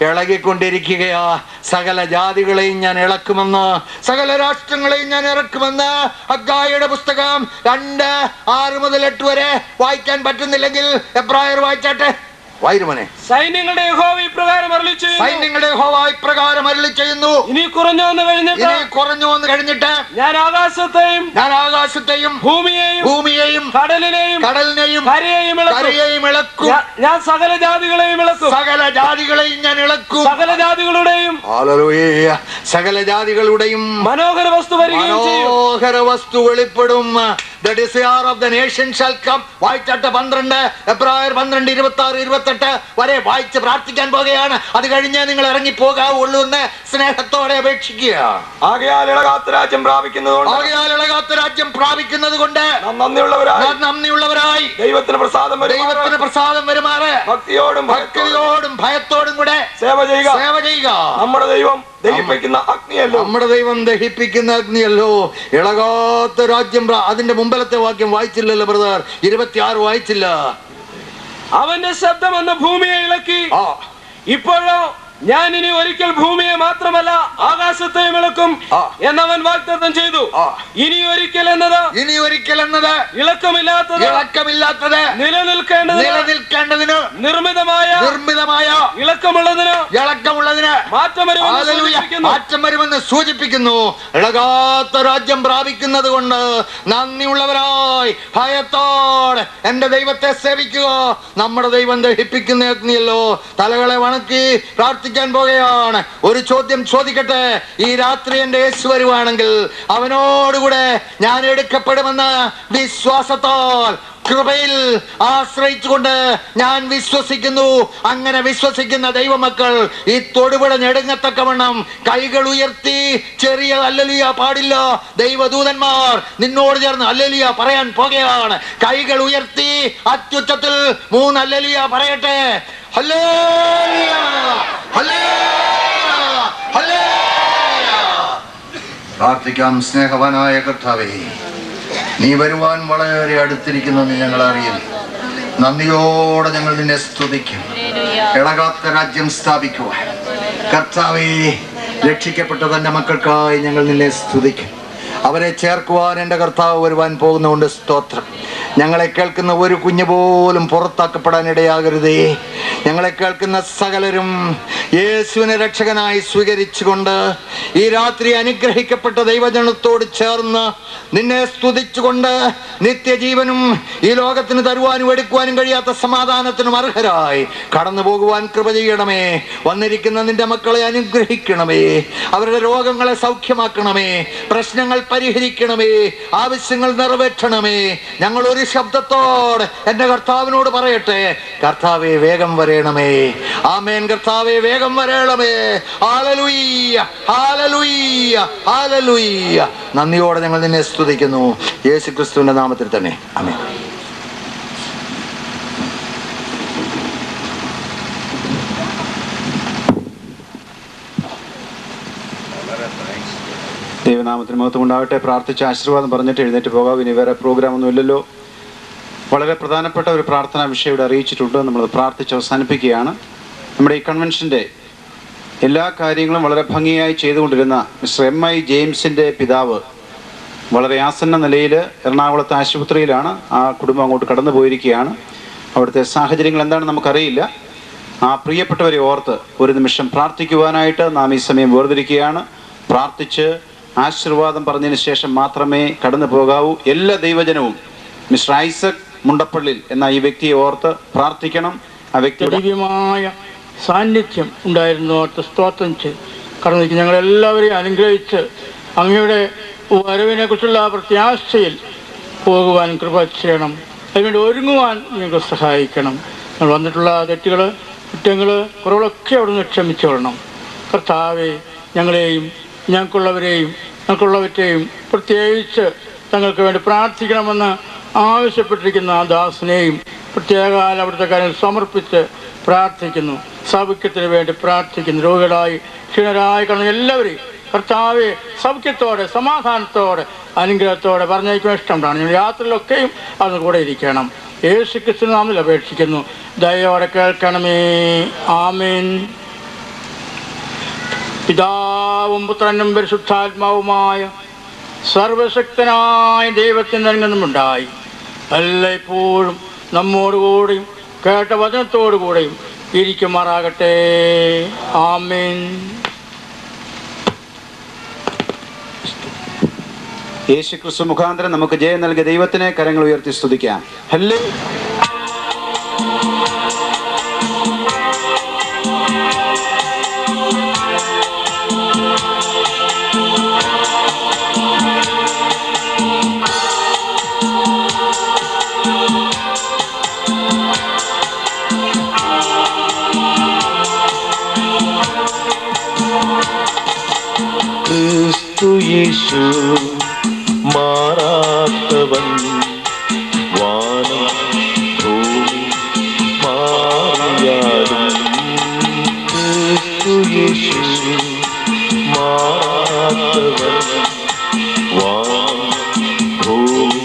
ഇളകിക്കൊണ്ടിരിക്കുകയാ. സകല ജാതികളെയും ഞാൻ ഇളക്കുമെന്ന്, സകല രാഷ്ട്രങ്ങളെയും ഞാൻ ഇറക്കുമെന്ന് ഹഗ്ഗായിയുടെ പുസ്തകം 2:6-8 വരെ വായിക്കാൻ പറ്റുന്നില്ലെങ്കിൽ എബ്രായർ വായിച്ചാട്ടെ. വായിരുമനെ. സൈന്യങ്ങളുടെ യഹോവ ഇപ്രകാരം അരുളി ചെയ്യുന്നു, ഇനി കുറഞ്ഞു വന്നു കഴിഞ്ഞിട്ട് ഞാൻ ആകാശത്തെയും ഭൂമിയെയും കടലിനെയും കരയെയും ഇളക്കും. ഞാൻ സകല ജാതികളെയും ഞാൻ ഇളക്കും. സകല ജാതികളുടെയും മനോഹര വസ്തു വെളിപ്പെടും. The desire of the nation shall come. വായിച്ചാട്ട് 12 എബ്രായർ 12:26-28 വരെ വായിച്ച് പ്രാർത്ഥിക്കാൻ പോകുകയാണ്. അത് കഴിഞ്ഞ് നിങ്ങൾ ഇറങ്ങി പോകാവുള്ളൂ എന്ന് സ്നേഹത്തോടെ അപേക്ഷിക്കുക. ആകയാൽ ഇളകാത്ത രാജ്യം പ്രാപിക്കുന്നത് കൊണ്ട് നന്ദിയുള്ളവരായി ദൈവത്തിന് പ്രസാദം വരുമാറ് ഭക്തിയോടും ഭയത്തോടും കൂടെ സേവ ചെയ്യുക. നമ്മുടെ ദൈവം ദഹിപ്പിക്കുന്ന അഗ്നിയല്ലോ. ഇളകാത്ത രാജ്യം. അതിന്റെ മുമ്പിലത്തെ വാക്യം വായിച്ചില്ലല്ലോ ബ്രദർ, 26 വായിച്ചില്ല. അവന്റെ ശബ്ദം എന്ന് ഭൂമിയെ ഇളക്കി. ഇപ്പോഴോ ഞാൻ ഇനി ഒരിക്കൽ ഭൂമിയെ മാത്രമല്ല ആകാശത്തെയും ഇളക്കും എന്നവൻ വാഗ്ദത്തം ചെയ്തു. ഇനി ഒരിക്കൽ എന്നത് ഇളക്കമില്ലാത്തത് നിലനിൽക്കേണ്ടതിന് നിർമ്മിതമായ ഇളക്കമുള്ളതിന് മാറ്റം വരുമെന്ന് സൂചിപ്പിക്കുന്നു. ഇളകാത്ത രാജ്യം പ്രാപിക്കുന്നത് കൊണ്ട് നന്ദിയുള്ളവരായി ഭയത്തോടെ എന്റെ ദൈവത്തെ സേവിക്കുക. നമ്മുടെ ദൈവം ദഹിപ്പിക്കുന്ന അഗ്നിയല്ലോ. തലകളെ വണക്കി പ്രാർത്ഥിക്കാൻ പോകുകയാണ്. ഒരു ചോദ്യം ചോദിക്കട്ടെ. ഈ രാത്രി എന്റെ യേശു വരുവാണെങ്കിൽ അവനോടുകൂടെ ഞാൻ എടുക്കപ്പെടുമെന്ന് വിശ്വാസത്താൽ കൃപയിൽ ആശ്രയിച്ചുകൊണ്ട് ഞാൻ വിശ്വസിക്കുന്നു. അങ്ങനെ വിശ്വസിക്കുന്ന ദൈവമക്കൾ ഈ തൊടുപുഴ നെടുങ്ങത്തക്കവണ്ണം കൈകൾ ഉയർത്തി ചെറിയ ഹല്ലേലൂയ പാടില്ല. ദൈവദൂതന്മാർ നിന്നോട് ചേർന്ന് ഹല്ലേലൂയ പറയാൻ പോകുകയാണ്. കൈകൾ ഉയർത്തി അത്യുച്ചത്തിൽ 3 ഹല്ലേലൂയ പറയട്ടെ. Hallelujah, hallelujah, hallelujah. പ്രാർത്ഥിക്കാം. സ്നേഹവാനായ കർത്താവേ, നീ വരുവാൻ വളരെ അടുത്തിരിക്കുന്നെന്ന് ഞങ്ങൾ അറിയുന്നു. നന്ദിയോടെ ഞങ്ങൾ നിന്നെ സ്തുതിക്കും. ഇളകാത്ത രാജ്യം സ്ഥാപിക്കുവാൻ കർത്താവേ, രക്ഷിക്കപ്പെട്ട തന്റെ മക്കൾക്കായി ഞങ്ങൾ നിന്നെ സ്തുതിക്കും. അവരെ ചേർക്കുവാൻ എൻ്റെ കർത്താവ് വരുവാൻ പോകുന്നതുകൊണ്ട് സ്തോത്രം. ഞങ്ങളെ കേൾക്കുന്ന ഒരു കുഞ്ഞു പോലും പുറത്താക്കപ്പെടാൻ ഇടയാകരുതേ. ഞങ്ങളെ കേൾക്കുന്ന സകലരും യേശുവിനെ രക്ഷകനായി സ്വീകരിച്ചുകൊണ്ട് ഈ രാത്രി അനുഗ്രഹിക്കപ്പെട്ട ദൈവജനത്തോട് ചേർന്ന് നിന്നെ സ്തുതിച്ചുകൊണ്ട് നിത്യജീവനും ഈ ലോകത്തിന് തരുവാനും എടുക്കുവാനും കഴിയാത്ത സമാധാനത്തിനും അർഹരായി കടന്നു പോകുവാൻ കൃപ ചെയ്യണമേ. വന്നിരിക്കുന്ന നിന്റെ മക്കളെ അനുഗ്രഹിക്കണമേ. അവരുടെ രോഗങ്ങളെ സൗഖ്യമാക്കണമേ. പ്രശ്നങ്ങൾ പരിഹരിക്കണമേ. ആവശ്യങ്ങൾ നിറവേറ്റണമേ. ഞങ്ങൾ ഒരു ശബ്ദത്തോടെ എന്റെ കർത്താവിനോട് പറയട്ടെ, കർത്താവേ വേഗം വരേണമേ. ആമേൻ. കർത്താവേ വേഗം വരേണമേ. Hallelujah, hallelujah, hallelujah. നന്ദിയോടെ ഞങ്ങൾ നിന്നെ സ്തുതിക്കുന്നു യേശുക്രിസ്തുവിന്റെ നാമത്തിൽ തന്നെ. ആമേൻ. ദൈവനാമത്തിന് മഹത്വം ഉണ്ടാവട്ടെ. പ്രാർത്ഥിച്ച ആശീർവാദം പറഞ്ഞിട്ട് എഴുന്നേറ്റ് പോകാം. ഇനി വേറെ പ്രോഗ്രാമൊന്നും ഇല്ലല്ലോ. വളരെ പ്രധാനപ്പെട്ട ഒരു പ്രാർത്ഥനാ വിഷയം ഇവിടെ അറിയിച്ചിട്ടുണ്ട്. നമ്മളത് പ്രാർത്ഥിച്ച് അവസാനിപ്പിക്കുകയാണ്. നമ്മുടെ ഈ കൺവെൻഷൻ്റെ എല്ലാ കാര്യങ്ങളും വളരെ ഭംഗിയായി ചെയ്തുകൊണ്ടിരുന്ന മിസ്റ്റർ MI ജെയിംസിൻ്റെ പിതാവ് വളരെ ആസന്ന നിലയിൽ എറണാകുളത്തെ ആശുപത്രിയിലാണ്. ആ കുടുംബം അങ്ങോട്ട് കടന്നു പോയിരിക്കുകയാണ്. അവിടുത്തെ സാഹചര്യങ്ങൾ എന്താണെന്ന് നമുക്കറിയില്ല. ആ പ്രിയപ്പെട്ടവരെ ഓർത്ത് ഒരു നിമിഷം പ്രാർത്ഥിക്കുവാനായിട്ട് നാം ഈ സമയം വേർതിരിക്കുകയാണ്. പ്രാർത്ഥിച്ച് ആശീർവാദം പറഞ്ഞതിന് ശേഷം മാത്രമേ കടന്നു പോകാവൂ. എല്ലാ ദൈവജനവും മിസ്റ്റർ ഐസക് മുണ്ടപ്പള്ളിൽ എന്ന ഈ വ്യക്തിയെ ഓർത്ത് പ്രാർത്ഥിക്കണം. ആ വ്യക്തിയുടെ ദിവ്യമായ സാന്നിധ്യം ഉണ്ടായിരുന്നു. ഓർത്ത് സ്തോത്രം ചെയ്ത് കടന്നു ഞങ്ങളെല്ലാവരെയും അനുഗ്രഹിച്ച് അങ്ങയുടെ വരവിനെ കുറിച്ചുള്ള പ്രത്യാശയിൽ പോകുവാൻ കൃപ ചെയ്യണം. അതിനുവേണ്ടി ഒരുങ്ങുവാൻ ഞങ്ങൾക്ക് സഹായിക്കണം. ഞങ്ങൾ വന്നിട്ടുള്ള തെറ്റുകൾ, കുറ്റങ്ങൾ, കുറവുകളൊക്കെ അവിടുന്ന് ക്ഷമിച്ചുകൊള്ളണം. കർത്താവെ, ഞങ്ങളെയും ഞങ്ങൾക്കുള്ളവരെയും പ്രത്യേകിച്ച് തങ്ങൾക്ക് വേണ്ടി പ്രാർത്ഥിക്കണമെന്ന് ആവശ്യപ്പെട്ടിരിക്കുന്ന ആ ദാസനെയും പ്രത്യേക അവിടുത്തെ കാര്യങ്ങൾ സമർപ്പിച്ച് പ്രാർത്ഥിക്കുന്നു. സൗഖ്യത്തിന് വേണ്ടി പ്രാർത്ഥിക്കുന്നു. രോഗികളായി ക്ഷീണരായി കാണുന്ന എല്ലാവരെയും കർത്താവെ സൗഖ്യത്തോടെ സമാധാനത്തോടെ അനുഗ്രഹത്തോടെ പറഞ്ഞേക്കുവാൻ ഇഷ്ടമാണ്. ഞങ്ങൾ യാത്രയിലൊക്കെയും അതിന് കൂടെ ഇരിക്കണം. യേശു ക്രിസ്തു നാമത്തിൽ അപേക്ഷിക്കുന്നു. ദയയോടെ കേൾക്കണമേ. ആമേൻ. പിതാവും പുത്രനും പരിശുദ്ധാത്മാവുമായ സർവശക്തനായ ദൈവത്തിന് നൽകുന്നുമുണ്ടായി എല്ലായ്പ്പോഴും നമ്മോടുകൂടിയും കേട്ട വചനത്തോടുകൂടെയും ഇരിക്കുമാറാകട്ടെ. ആമേൻ. യേശു ക്രിസ്തു മുഖാന്തരം നമുക്ക് ജയം നൽകിയ ദൈവത്തിനെ കരങ്ങൾ ഉയർത്തി സ്തുതിക്കാം. ഹല്ലേലൂയ. യേശു മാറാത്തവൻ വാനം ഭൂമി മാറിയാലും യേശു മാറാത്തവൻ വാനം ഭൂമി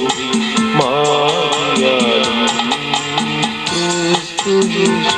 മാറിയാലും യേശു